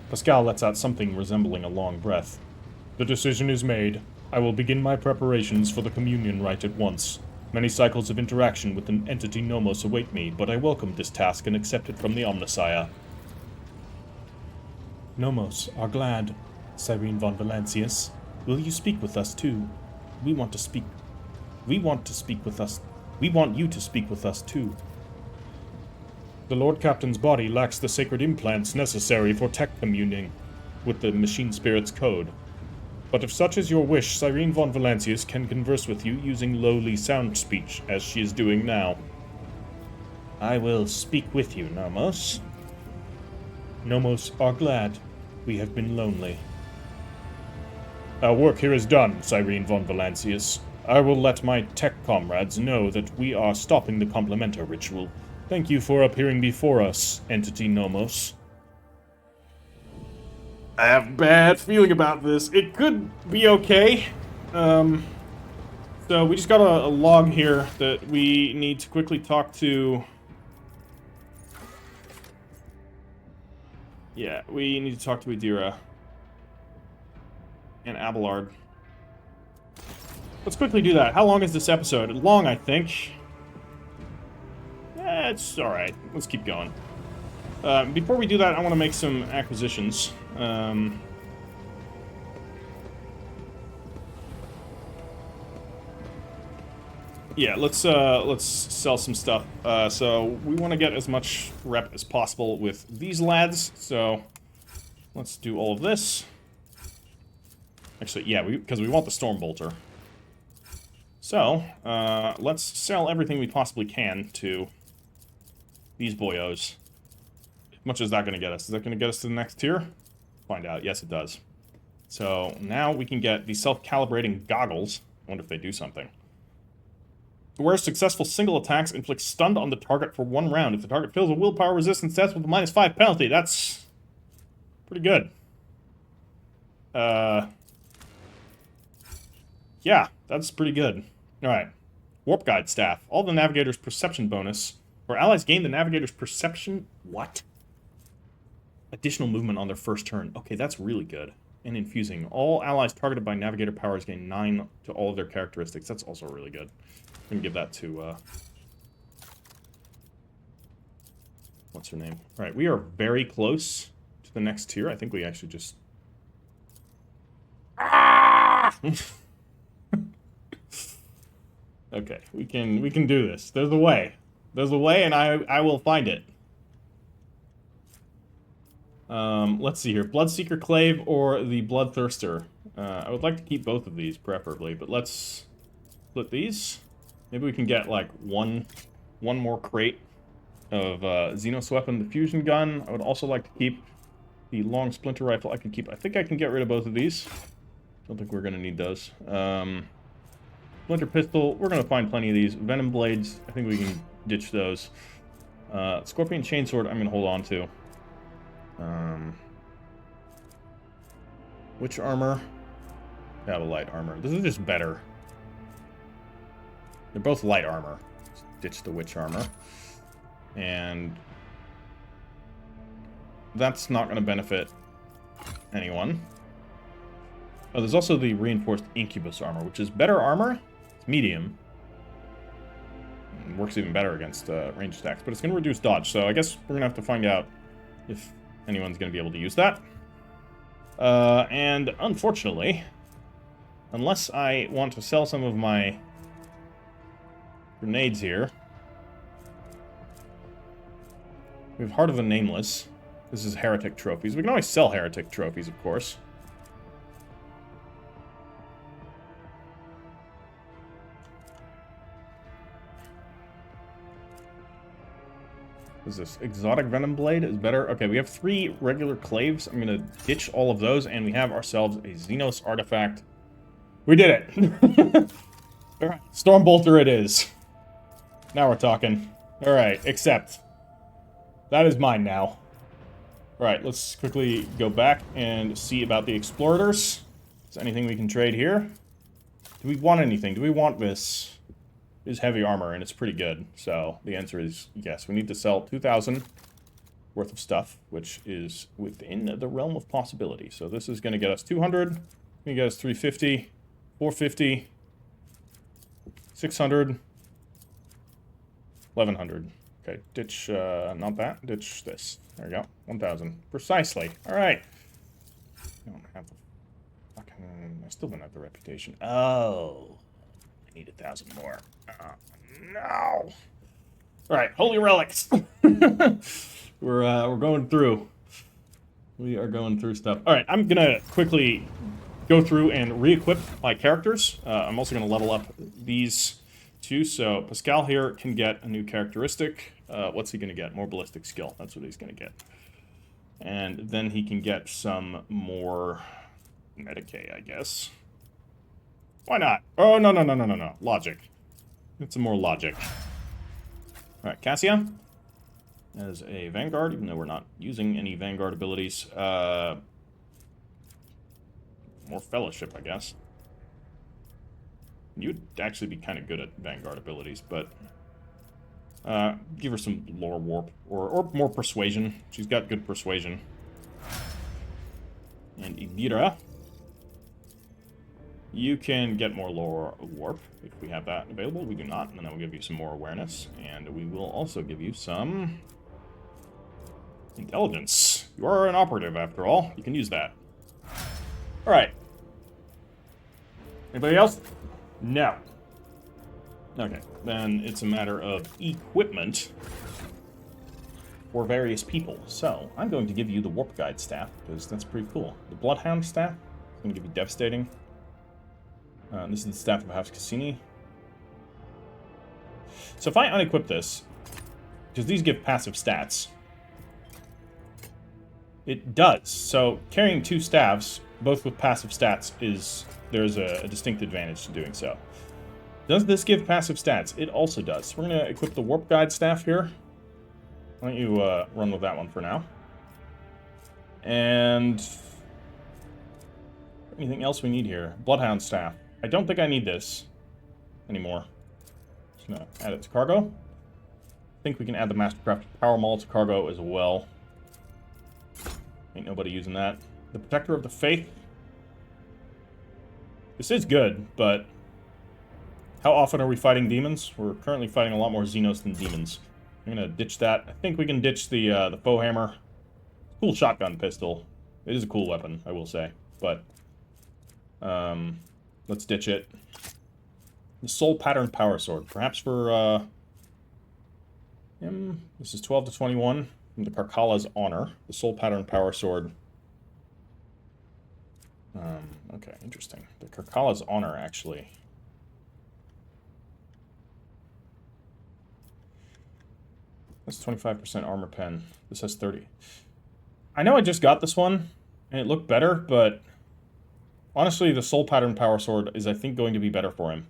Pascal lets out something resembling a long breath. The decision is made. I will begin my preparations for the communion rite at once. Many cycles of interaction with an entity Nomos await me, but I welcome this task and accept it from the Omnissiah. Nomos are glad. Cyrene von Valancius, will you speak with us too? We want to speak. We want to speak with us. We want you to speak with us too. The Lord Captain's body lacks the sacred implants necessary for tech communing with the machine spirit's code. But if such is your wish, Cyrene von Valancius can converse with you using lowly sound speech, as she is doing now. I will speak with you, Nomos. Nomos are glad. We have been lonely. Our work here is done, Cyrene von Valancius. I will let my tech comrades know that we are stopping the complementa ritual. Thank you for appearing before us, Entity Nomos. I have a bad feeling about this. It could be okay. So we just got a log here that we need to quickly talk to. Yeah, we need to talk to Adira. And Abelard. Let's quickly do that. How long is this episode? Long, I think. It's alright. Let's keep going. Before we do that, I want to make some acquisitions. Yeah, let's sell some stuff. So we want to get as much rep as possible with these lads. So let's do all of this. Actually, yeah, because we want the Stormbolter. So let's sell everything we possibly can to these boyos. How much is that going to get us? Is that going to get us to the next tier? Find out. Yes, it does. So now we can get the self-calibrating goggles. I wonder if they do something. Where successful single attacks inflict stun on the target for 1 round. If the target fails a willpower resistance test with a -5 penalty, that's pretty good. Yeah, that's pretty good. Alright. Warp Guide Staff. All the Navigator's Perception bonus. Where allies gain the Navigator's Perception... What? Additional movement on their first turn. Okay, that's really good. And infusing. All allies targeted by Navigator powers gain 9 to all of their characteristics. That's also really good. I'm going to give that to... what's her name? Alright, we are very close to the next tier. I think we actually just... Ah! Okay, we can do this. There's a way. There's a way, and I will find it. Let's see here. Bloodseeker Clave or the Bloodthirster. I would like to keep both of these, preferably, but let's split these. Maybe we can get, like, one more crate of Xenos Weapon, the Fusion Gun. I would also like to keep the Long Splinter Rifle. I think I can get rid of both of these. Don't think we're going to need those. Splinter Pistol, we're going to find plenty of these. Venom Blades, I think we can ditch those. Scorpion Chainsword, I'm going to hold on to. Witch Armor. Battle Light Armor. This is just better. They're both light armor. Let's ditch the Witch Armor. And that's not going to benefit anyone. Oh, there's also the Reinforced Incubus Armor, which is better armor. It's medium. And works even better against ranged attacks, but it's going to reduce dodge, so I guess we're going to have to find out if anyone's going to be able to use that. And unfortunately, unless I want to sell some of my grenades here, we have Heart of the Nameless. This is Heretic Trophies. We can always sell Heretic Trophies, of course. What is this? Exotic Venom Blade is better. Okay, we have 3 regular claves. I'm going to ditch all of those, and we have ourselves a Xenos artifact. We did it! Alright, Stormbolter it is. Now we're talking. Alright, except that is mine now. Alright, let's quickly go back and see about the Explorators. Is there anything we can trade here? Do we want anything? Do we want this? It is heavy armor, and it's pretty good. So, the answer is yes. We need to sell 2,000 worth of stuff, which is within the realm of possibility. So this is going to get us 200. Going to get us 350, 450, 600, 1,100. Okay, ditch, not that. Ditch this. There we go. 1,000. Precisely. All right. I don't have the fucking... I still don't have the reputation. Oh. I need 1,000 more. No. All right, holy relics. We're going through. We are going through stuff. All right, I'm gonna quickly go through and re-equip my characters. I'm also gonna level up these two. So Pascal here can get a new characteristic. What's he gonna get? More ballistic skill. That's what he's gonna get. And then he can get some more Medicaid, I guess. Why not? Oh, no. Logic. Get some more logic. Alright, Cassia. As a Vanguard, even though we're not using any Vanguard abilities. More Fellowship, I guess. You'd actually be kind of good at Vanguard abilities, but... give her some lore warp, or more persuasion. She's got good persuasion. And Ibira. You can get more lore warp if we have that available. We do not, and then we'll give you some more awareness. And we will also give you some intelligence. You are an operative, after all. You can use that. Alright. Anybody else? No. Okay, then it's a matter of equipment for various people. So, I'm going to give you the Warp Guide staff, because that's pretty cool. The Bloodhound staff is going to give you Devastating. This is the staff of House Cassini. So if I unequip this, because these give passive stats, it does. So carrying two staffs, both with passive stats, there's a distinct advantage to doing so. Does this give passive stats? It also does. We're going to equip the Warp Guide staff here. Why don't you run with that one for now? And anything else we need here? Bloodhound staff. I don't think I need this anymore. Just gonna add it to cargo. I think we can add the Mastercraft Power Maul to cargo as well. Ain't nobody using that. The Protector of the Faith. This is good, but how often are we fighting demons? We're currently fighting a lot more Xenos than demons. I'm gonna ditch that. I think we can ditch the Foe Hammer. Cool shotgun pistol. It is a cool weapon, I will say, but let's ditch it. The Soul Pattern Power Sword. Perhaps for him. This is 12 to 21 from the Karkala's Honor. The Soul Pattern Power Sword. Okay, interesting. The Karkala's Honor, actually. That's 25% armor pen. This has 30. I know I just got this one, and it looked better, but honestly, the Soul Pattern Power Sword is, I think, going to be better for him.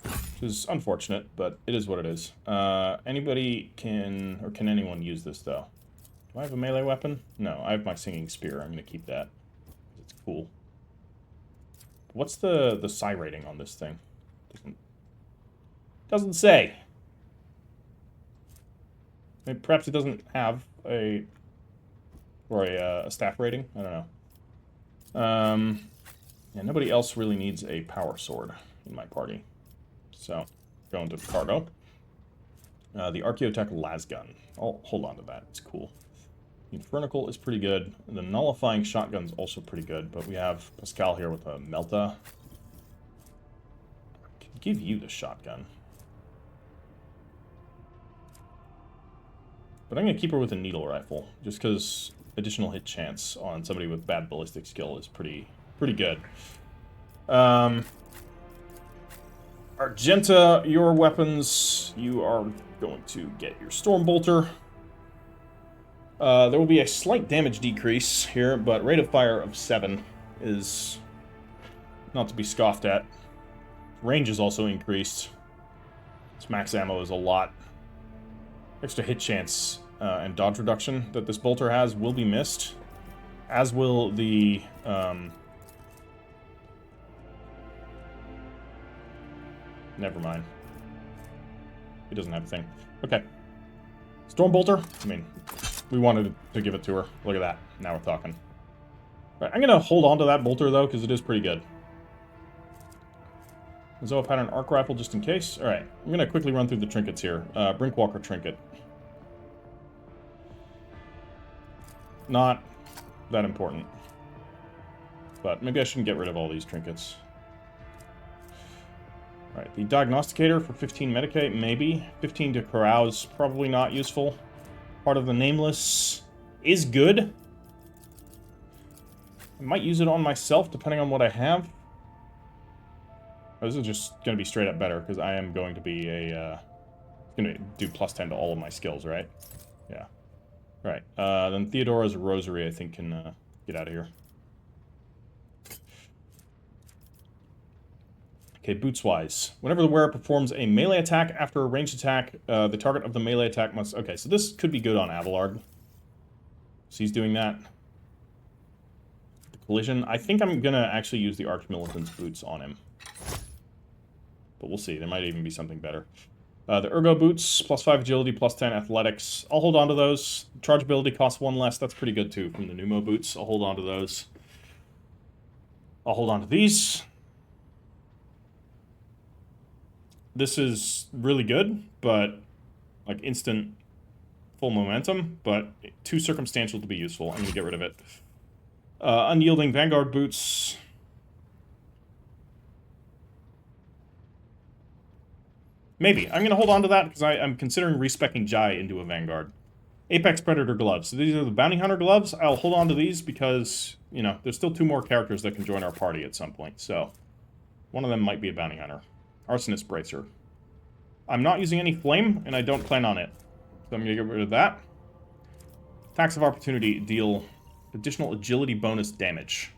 Which is unfortunate, but it is what it is. Anybody can, or can anyone use this, though? Do I have a melee weapon? No, I have my Singing Spear. I'm going to keep that. It's cool. What's the psi rating on this thing? Doesn't say. Maybe perhaps it doesn't have a staff rating. I don't know. Yeah, nobody else really needs a power sword in my party. So, going to cargo. The Archaeotech Lasgun. I'll hold on to that. It's cool. The Infernical is pretty good. The Nullifying Shotgun is also pretty good, but we have Pascal here with a Melta. I can give you the shotgun. But I'm going to keep her with a needle rifle, just because additional hit chance on somebody with bad ballistic skill is pretty good. Argenta, your weapons, you are going to get your Stormbolter. There will be a slight damage decrease here, but rate of fire of 7 is not to be scoffed at. Range is also increased. Its max ammo is a lot. Extra hit chance and dodge reduction that this bolter has will be missed, as will the never mind. He doesn't have a thing. Okay. Storm bolter. I mean, we wanted to give it to her. Look at that. Now we're talking. Right, I'm gonna hold on to that bolter though, because it is pretty good. Zoa pattern arc rifle just in case. Alright, I'm gonna quickly run through the trinkets here. Brinkwalker trinket. Not that important. But maybe I shouldn't get rid of all these trinkets. Alright, the diagnosticator for 15 Medicae, maybe. 15 to carouse, probably not useful. Part of the nameless is good. I might use it on myself, depending on what I have. Oh, this is just going to be straight up better, because I am going to be a... going to do plus 10 to all of my skills, right? Yeah. Right. Then Theodora's Rosary, I think, can get out of here. Okay, boots-wise. Whenever the wearer performs a melee attack after a ranged attack, the target of the melee attack must... Okay, so this could be good on Abelard. So he's doing that. The collision. I think I'm going to actually use the Archmilitant's boots on him. But we'll see. There might even be something better. The Ergo boots, plus 5 agility, plus 10 athletics. I'll hold on to those. Chargeability costs 1 less. That's pretty good, too, from the Numo boots. I'll hold on to those. I'll hold on to these. This is really good, but, like, instant full momentum, but too circumstantial to be useful. I'm going to get rid of it. Unyielding Vanguard boots... Maybe. I'm going to hold on to that because I'm considering respecking Jai into a Vanguard. Apex Predator gloves. So these are the Bounty Hunter gloves. I'll hold on to these because, you know, there's still 2 more characters that can join our party at some point. So, one of them might be a Bounty Hunter. Arsonist Bracer. I'm not using any Flame, and I don't plan on it. So I'm going to get rid of that. Attacks of Opportunity deal additional agility bonus damage.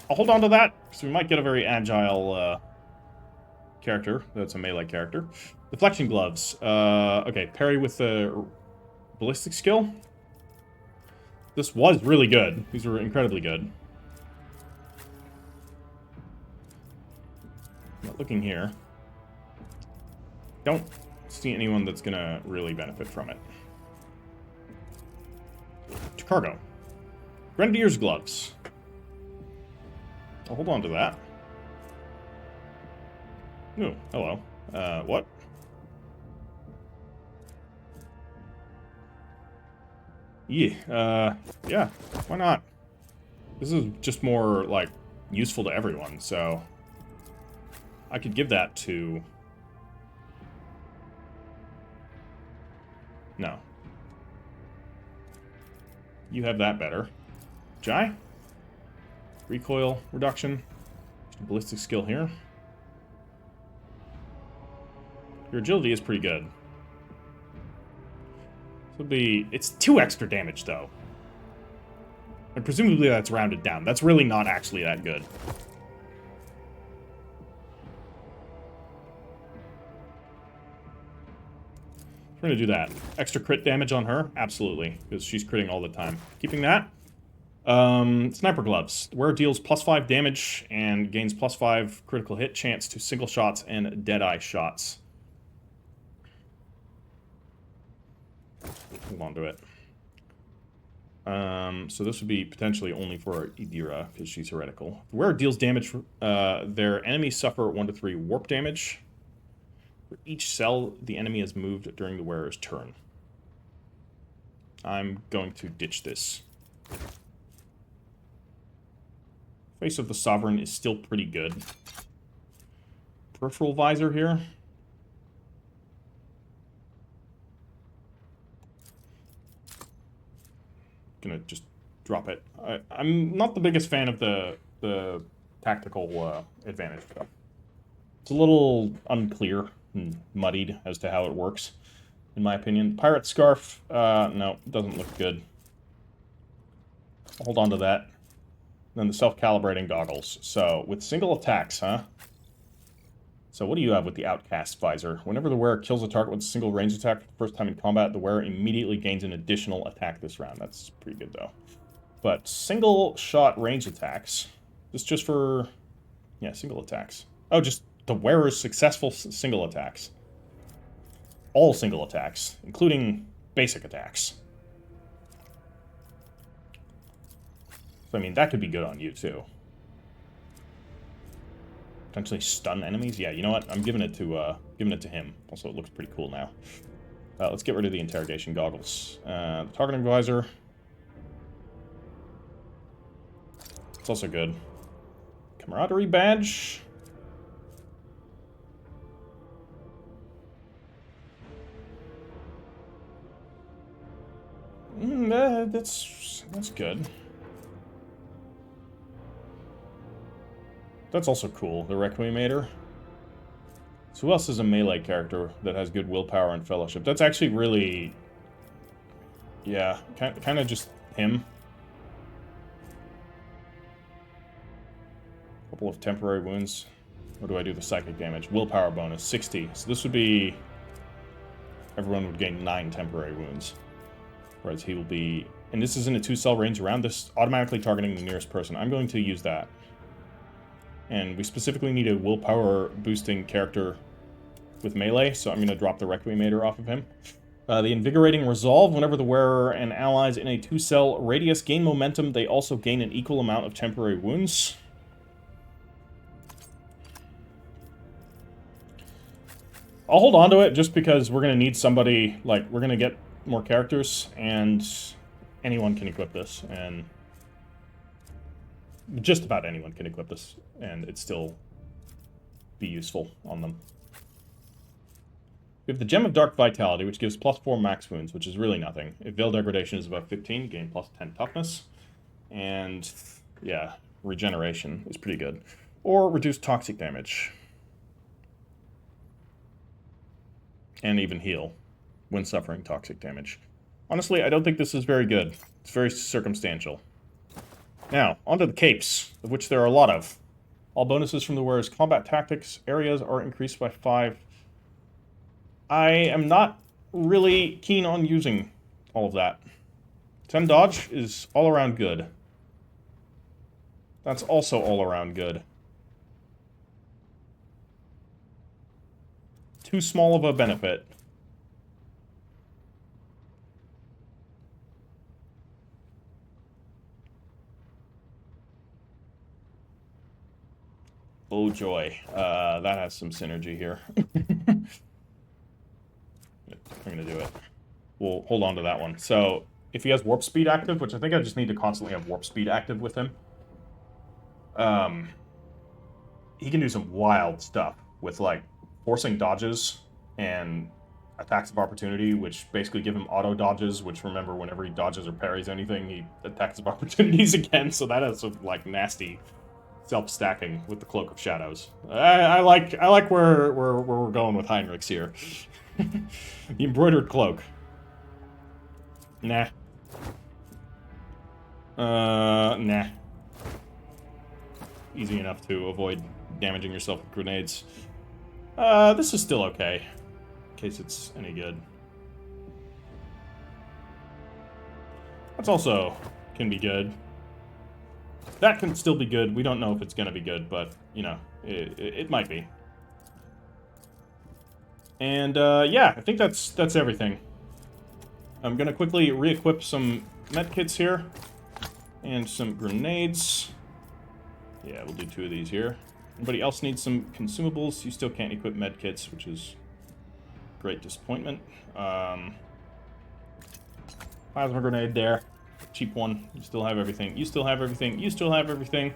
I'll hold on to that, because we might get a very agile character. That's a melee character. Deflection gloves. Okay, parry with the ballistic skill. This was really good. These were incredibly good. Not looking here. Don't see anyone that's going to really benefit from it. To cargo. Grenadier's gloves. I'll hold on to that. Ooh, hello. What? Yeah, yeah, why not? This is just more, like, useful to everyone, so... I could give that to... No. You have that better. Jai? Recoil reduction. Ballistic skill here. Your agility is pretty good. So it's 2 extra damage, though. And presumably that's rounded down. That's really not actually that good. We're going to do that. Extra crit damage on her? Absolutely, because she's critting all the time. Keeping that. Sniper gloves. The wearer deals plus 5 damage and gains plus 5 critical hit chance to single shots and deadeye shots. Hold on to it. So this would be potentially only for Idira, because she's heretical. The wearer deals damage. Their enemies suffer 1 to 3 warp damage. For each cell the enemy has moved during the wearer's turn. I'm going to ditch this. Face of the Sovereign is still pretty good. Peripheral visor here. Gonna just drop it. I'm not the biggest fan of the tactical advantage, though. It's a little unclear and muddied as to how it works, in my opinion. Pirate Scarf, no, doesn't look good. I'll hold on to that. Then the self-calibrating goggles. So, with single attacks, huh? So what do you have with the Outcast Visor? Whenever the wearer kills a target with a single ranged attack for the first time in combat, the wearer immediately gains an additional attack this round. That's pretty good, though. But single shot range attacks. This just for... yeah, single attacks. Oh, just the wearer's successful single attacks. All single attacks, including basic attacks. So, I mean, that could be good on you, too. Potentially stun enemies? Yeah, you know what? I'm giving it to him. Also, it looks pretty cool now. Let's get rid of the interrogation goggles. The targeting visor. It's also good. Camaraderie badge. That's good. That's also cool, the Requiemator. So who else is a melee character that has good willpower and fellowship? That's actually really... yeah, kind of just him. Couple of temporary wounds. What do I do? The psychic damage. Willpower bonus, 60. So this would be... everyone would gain 9 temporary wounds. Whereas he will be... and this is in a 2-cell range around this, automatically targeting the nearest person. I'm going to use that. And we specifically need a willpower boosting character with melee, so I'm going to drop the Requiemator off of him. The Invigorating Resolve, whenever the wearer and allies in a 2-cell radius gain momentum, they also gain an equal amount of temporary wounds. I'll hold on to it just because we're going to need somebody, like, we're going to get more characters, and anyone can equip this, and just about anyone can equip this, and it'd still be useful on them. We have the Gem of Dark Vitality, which gives +4 max wounds, which is really nothing. If Veil Degradation is above 15, gain +10 toughness. And, yeah, Regeneration is pretty good. Or reduce toxic damage. And even heal when suffering toxic damage. Honestly, I don't think this is very good. It's very circumstantial. Now, onto the capes, of which there are a lot of. All bonuses from the wearer's combat tactics areas are increased by 5. I am not really keen on using all of that. 10 dodge is all around good. That's also all around good. Too small of a benefit. Oh joy, that has some synergy here. I'm gonna do it. We'll hold on to that one. So, if he has warp speed active, which I think I just need to constantly have warp speed active with him, he can do some wild stuff with, like, forcing dodges and attacks of opportunity, which basically give him auto dodges, which, remember, whenever he dodges or parries anything, he attacks of opportunities again, so that has some, like, nasty self-stacking with the Cloak of Shadows. I like where we're going with Heinrichs here. The Embroidered Cloak. Nah. Nah. Easy enough to avoid damaging yourself with grenades. This is still okay, in case it's any good. That's also can be good. That can still be good. We don't know if it's going to be good, but, you know, it might be. And, yeah, I think that's everything. I'm going to quickly re-equip some medkits here. And some grenades. Yeah, we'll do 2 of these here. Anybody else needs some consumables? You still can't equip medkits, which is great disappointment. Plasma grenade there. Cheap one. You still have everything. You still have everything. You still have everything.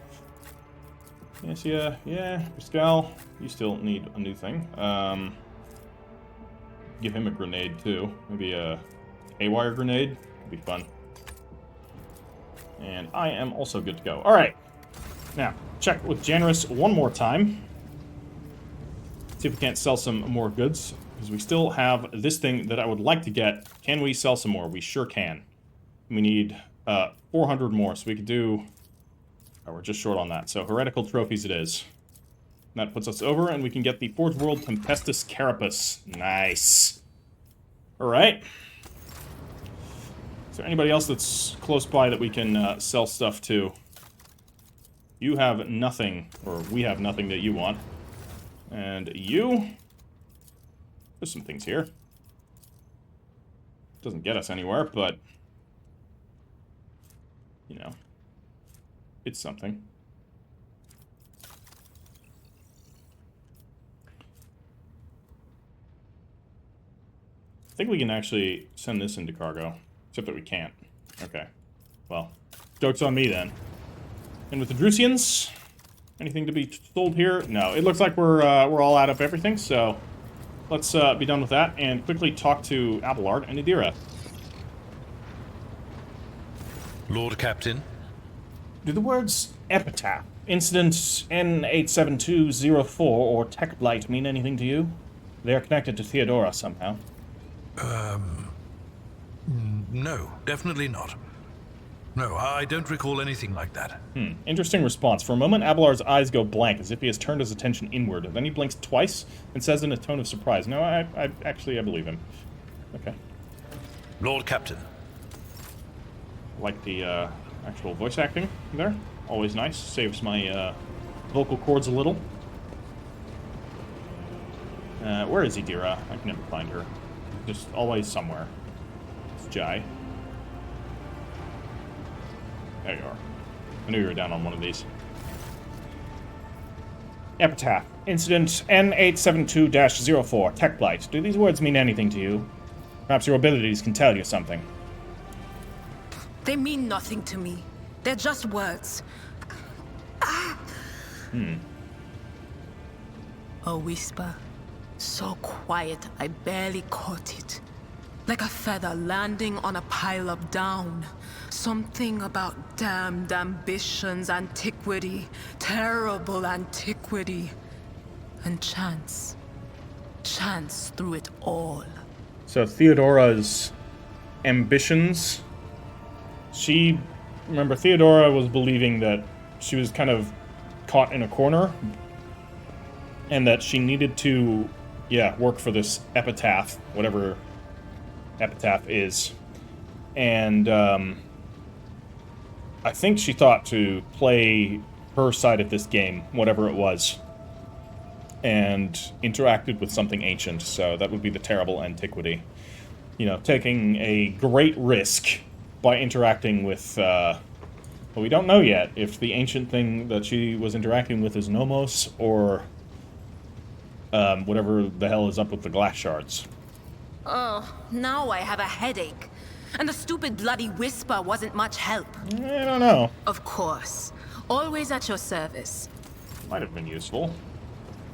Yes, yeah. Pascal, you still need a new thing. Give him a grenade, too. Maybe a haywire grenade. Could be fun. And I am also good to go. Alright. Now, check with Janus one more time. See if we can't sell some more goods. Because we still have this thing that I would like to get. Can we sell some more? We sure can. We need 400 more, so we could do... oh, we're just short on that. So, heretical trophies it is. That puts us over, and we can get the Forge World Tempestus Carapace. Nice. Alright. Is there anybody else that's close by that we can sell stuff to? You have nothing, or we have nothing that you want. And you... There's some things here. Doesn't get us anywhere, but... You know. It's something. I think we can actually send this into cargo. Except that we can't. Okay. Well, joke's on me then. And with the Drusians, anything to be sold here? No, it looks like we're all out of everything, so let's be done with that and quickly talk to Abelard and Adira. Lord Captain? Do the words epitaph, incident N87204, or tech blight mean anything to you? They are connected to Theodora somehow. No, definitely not. No, I don't recall anything like that. Interesting response. For a moment, Abelard's eyes go blank, as if he has turned his attention inward. Then he blinks twice and says in a tone of surprise, "No, I believe him." Okay. Lord Captain. Like the actual voice acting there. Always nice. Saves my vocal cords a little. Where is Adira? I can never find her. Just always somewhere. It's Jai. There you are. I knew you were down on one of these. Epitaph. Incident N872-04. Tech Blight. Do these words mean anything to you? Perhaps your abilities can tell you something. They mean nothing to me. They're just words. A whisper. So quiet, I barely caught it. Like a feather landing on a pile of down. Something about damned ambitions, antiquity, terrible antiquity. And chance. Chance through it all. So Theodora's ambitions. Remember, Theodora was believing that she was kind of caught in a corner. And that she needed to, work for this epitaph, whatever epitaph is. And I think she thought to play her side of this game, whatever it was, and interacted with something ancient. So that would be the terrible antiquity. You know, taking a great risk by interacting with, well, we don't know yet if the ancient thing that she was interacting with is Nomos or whatever the hell is up with the glass shards. Oh, now I have a headache. And the stupid bloody whisper wasn't much help. I don't know. Of course. Always at your service. Might have been useful. Do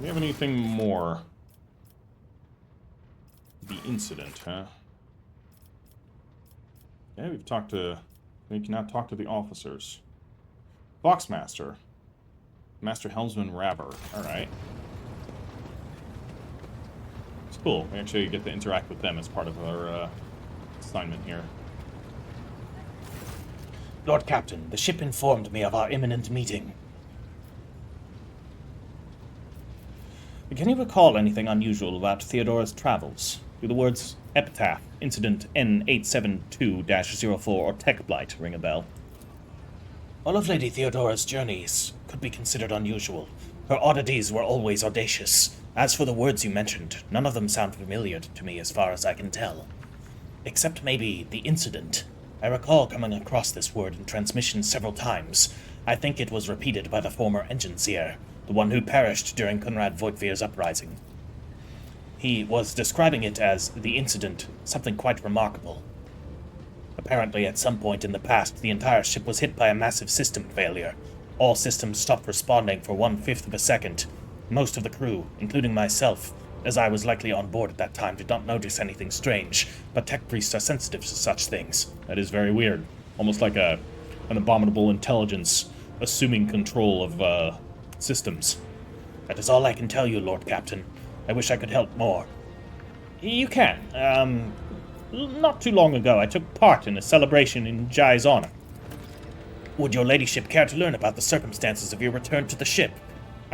we have anything more? The incident, huh? Yeah, we can now talk to the officers. Foxmaster. Master Helmsman Rabber. Alright. It's cool. We actually get to interact with them as part of our assignment here. Lord Captain, the ship informed me of our imminent meeting. Can you recall anything unusual about Theodora's travels? Do the words epitaph, incident N872-04, or tech blight ring a bell? All of Lady Theodora's journeys could be considered unusual. Her oddities were always audacious. As for the words you mentioned, none of them sound familiar to me as far as I can tell. Except maybe the incident. I recall coming across this word in transmission several times. I think it was repeated by the former engineer, the one who perished during Conrad Voigtvir's uprising. He was describing it as the incident, something quite remarkable. Apparently, at some point in the past, the entire ship was hit by a massive system failure. All systems stopped responding for 1/5 of a second. Most of the crew, including myself, as I was likely on board at that time, did not notice anything strange, but tech priests are sensitive to such things. That is very weird. Almost like an abominable intelligence assuming control of systems. That is all I can tell you, Lord Captain. I wish I could help more. You can. Not too long ago, I took part in a celebration in Jai's honor. Would your ladyship care to learn about the circumstances of your return to the ship?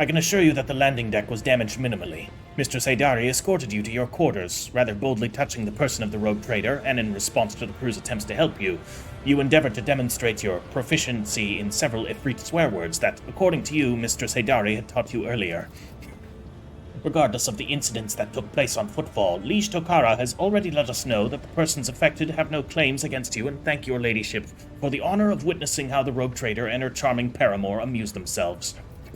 I can assure you that the landing deck was damaged minimally. Mr. Saidari escorted you to your quarters, rather boldly touching the person of the rogue trader, and in response to the crew's attempts to help you, you endeavored to demonstrate your proficiency in several Ifrit swear words that, according to you, Mr. Saidari had taught you earlier. Regardless of the incidents that took place on Footfall, Liege Tokara has already let us know that the persons affected have no claims against you and thank your ladyship for the honor of witnessing how the rogue trader and her charming paramour amused themselves.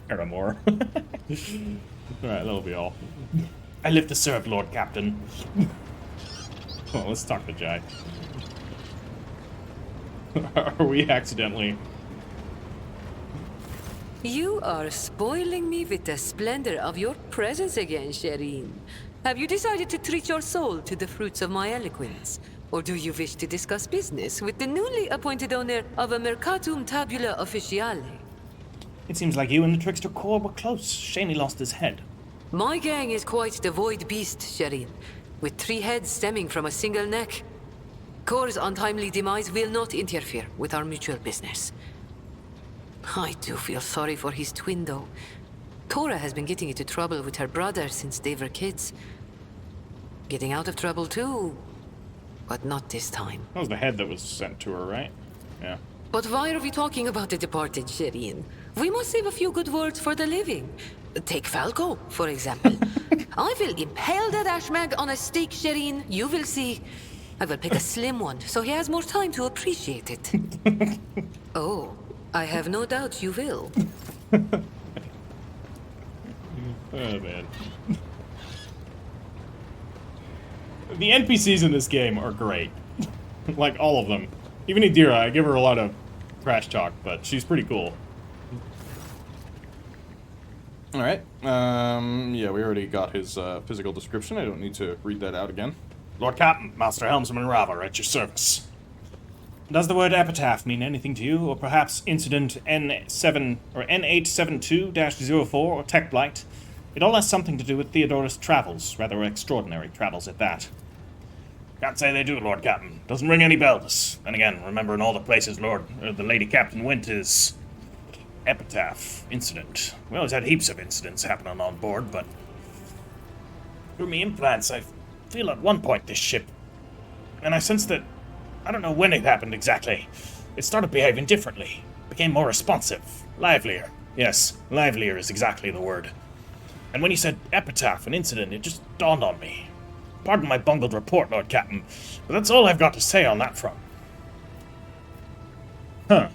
Paramour. Alright, that'll be all. I live to serve, Lord Captain. Well, let's talk to Jai. Are we accidentally... You are spoiling me with the splendor of your presence again, Cyrene. Have you decided to treat your soul to the fruits of my eloquence? Or do you wish to discuss business with the newly appointed owner of a Mercatum Tabula Officiale? It seems like you and the Trickster Corps were close. Shame he lost his head. My gang is quite the void beast, Cyrene, with 3 heads stemming from a single neck. Corps' untimely demise will not interfere with our mutual business. I do feel sorry for his twin, though. Cora has been getting into trouble with her brother since they were kids. Getting out of trouble too, but not this time. That was the head that was sent to her, right? Yeah. But why are we talking about the departed, Cyrene? We must save a few good words for the living. Take Falco, for example. I will impale that ashmag on a stake, Cyrene. You will see. I will pick a slim one, so he has more time to appreciate it. Oh, I have no doubt you will. Oh, man. The NPCs in this game are great. Like, all of them. Even Idira, I give her a lot of trash talk, but she's pretty cool. Alright, yeah, we already got his physical description. I don't need to read that out again. Lord Captain, Master Helmsman Rava at your service. Does the word epitaph mean anything to you, or perhaps incident N7 or N872-04 or tech blight? It all has something to do with Theodorus' travels, rather extraordinary travels at that. Can't say they do, Lord Captain. Doesn't ring any bells. And again, remembering all the places the Lady Captain went is epitaph incident. We always had heaps of incidents happening on board, but through me implants, I feel at one point this ship, and I sense that I don't know when it happened exactly. It started behaving differently, became more responsive, livelier. Yes, livelier is exactly the word. And when you said epitaph and incident, it just dawned on me. Pardon my bungled report, Lord Captain, but that's all I've got to say on that front. Huh.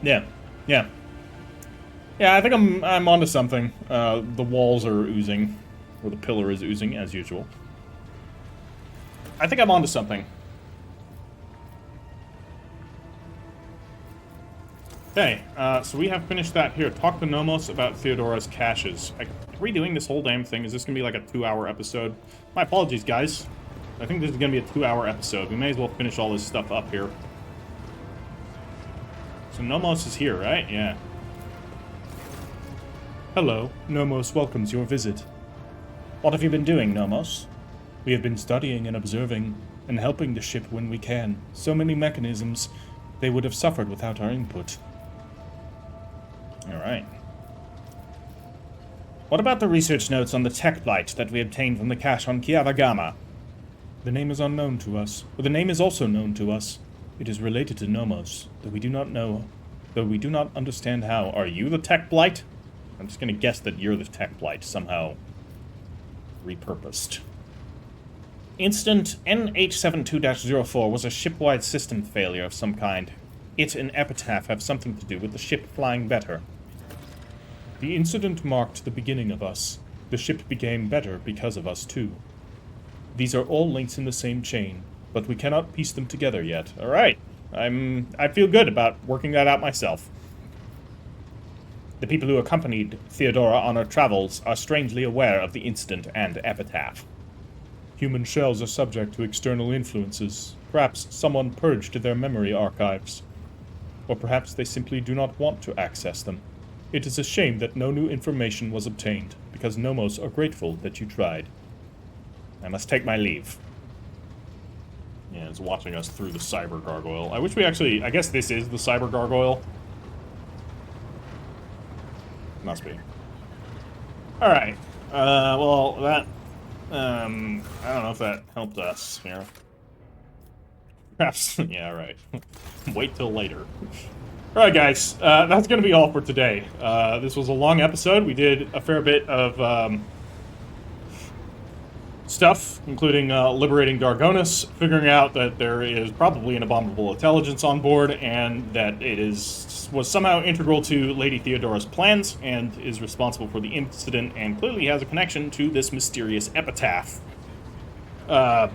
Yeah. Yeah, I think I'm onto something. The walls are oozing, or the pillar is oozing, as usual. I think I'm onto something. Okay, so we have finished that here. Talk to Nomos about Theodora's caches. Redoing this whole damn thing, is this gonna be like a 2-hour episode? My apologies, guys. I think this is gonna be a 2-hour episode. We may as well finish all this stuff up here. So Nomos is here, right? Yeah. Hello, Nomos welcomes your visit. What have you been doing, Nomos? We have been studying and observing, and helping the ship when we can. So many mechanisms, they would have suffered without our input. Alright. What about the research notes on the tech blight that we obtained from the cache on Kiavagama? The name is unknown to us, but the name is also known to us. It is related to Nomos, though we do not understand how. Are you the tech blight? I'm just gonna guess that you're the tech blight, somehow repurposed. Incident N872-04 was a ship-wide system failure of some kind. It and Epitaph have something to do with the ship flying better. The incident marked the beginning of us. The ship became better because of us, too. These are all links in the same chain, but we cannot piece them together yet. Alright. I feel good about working that out myself. The people who accompanied Theodora on her travels are strangely aware of the incident and Epitaph. Human shells are subject to external influences. Perhaps someone purged their memory archives. Or perhaps they simply do not want to access them. It is a shame that no new information was obtained, because Nomos are grateful that you tried. I must take my leave. Yeah, it's watching us through the cyber gargoyle. I wish we actually... I guess this is the cyber gargoyle. Must be. Alright. Well, that... I don't know if that helped us here. Perhaps... yeah, right. Wait till later. Alright, guys. That's gonna be all for today. This was a long episode. We did a fair bit of, stuff, including liberating Dargonus, figuring out that there is probably an abominable intelligence on board, and that it was somehow integral to Lady Theodora's plans, and is responsible for the incident, and clearly has a connection to this mysterious epitaph. I'm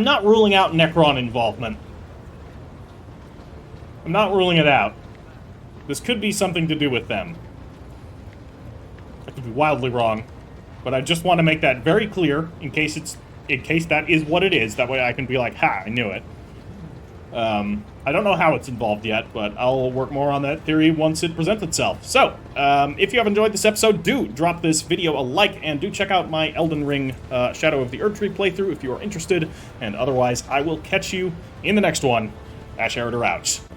not ruling out Necron involvement. I'm not ruling it out. This could be something to do with them. I could be wildly wrong. But I just want to make that very clear in case that is what it is. That way I can be like, ha, I knew it. I don't know how it's involved yet, but I'll work more on that theory once it presents itself. So, if you have enjoyed this episode, do drop this video a like, and do check out my Elden Ring Shadow of the Erdtree playthrough if you are interested. And otherwise, I will catch you in the next one. Heritor out.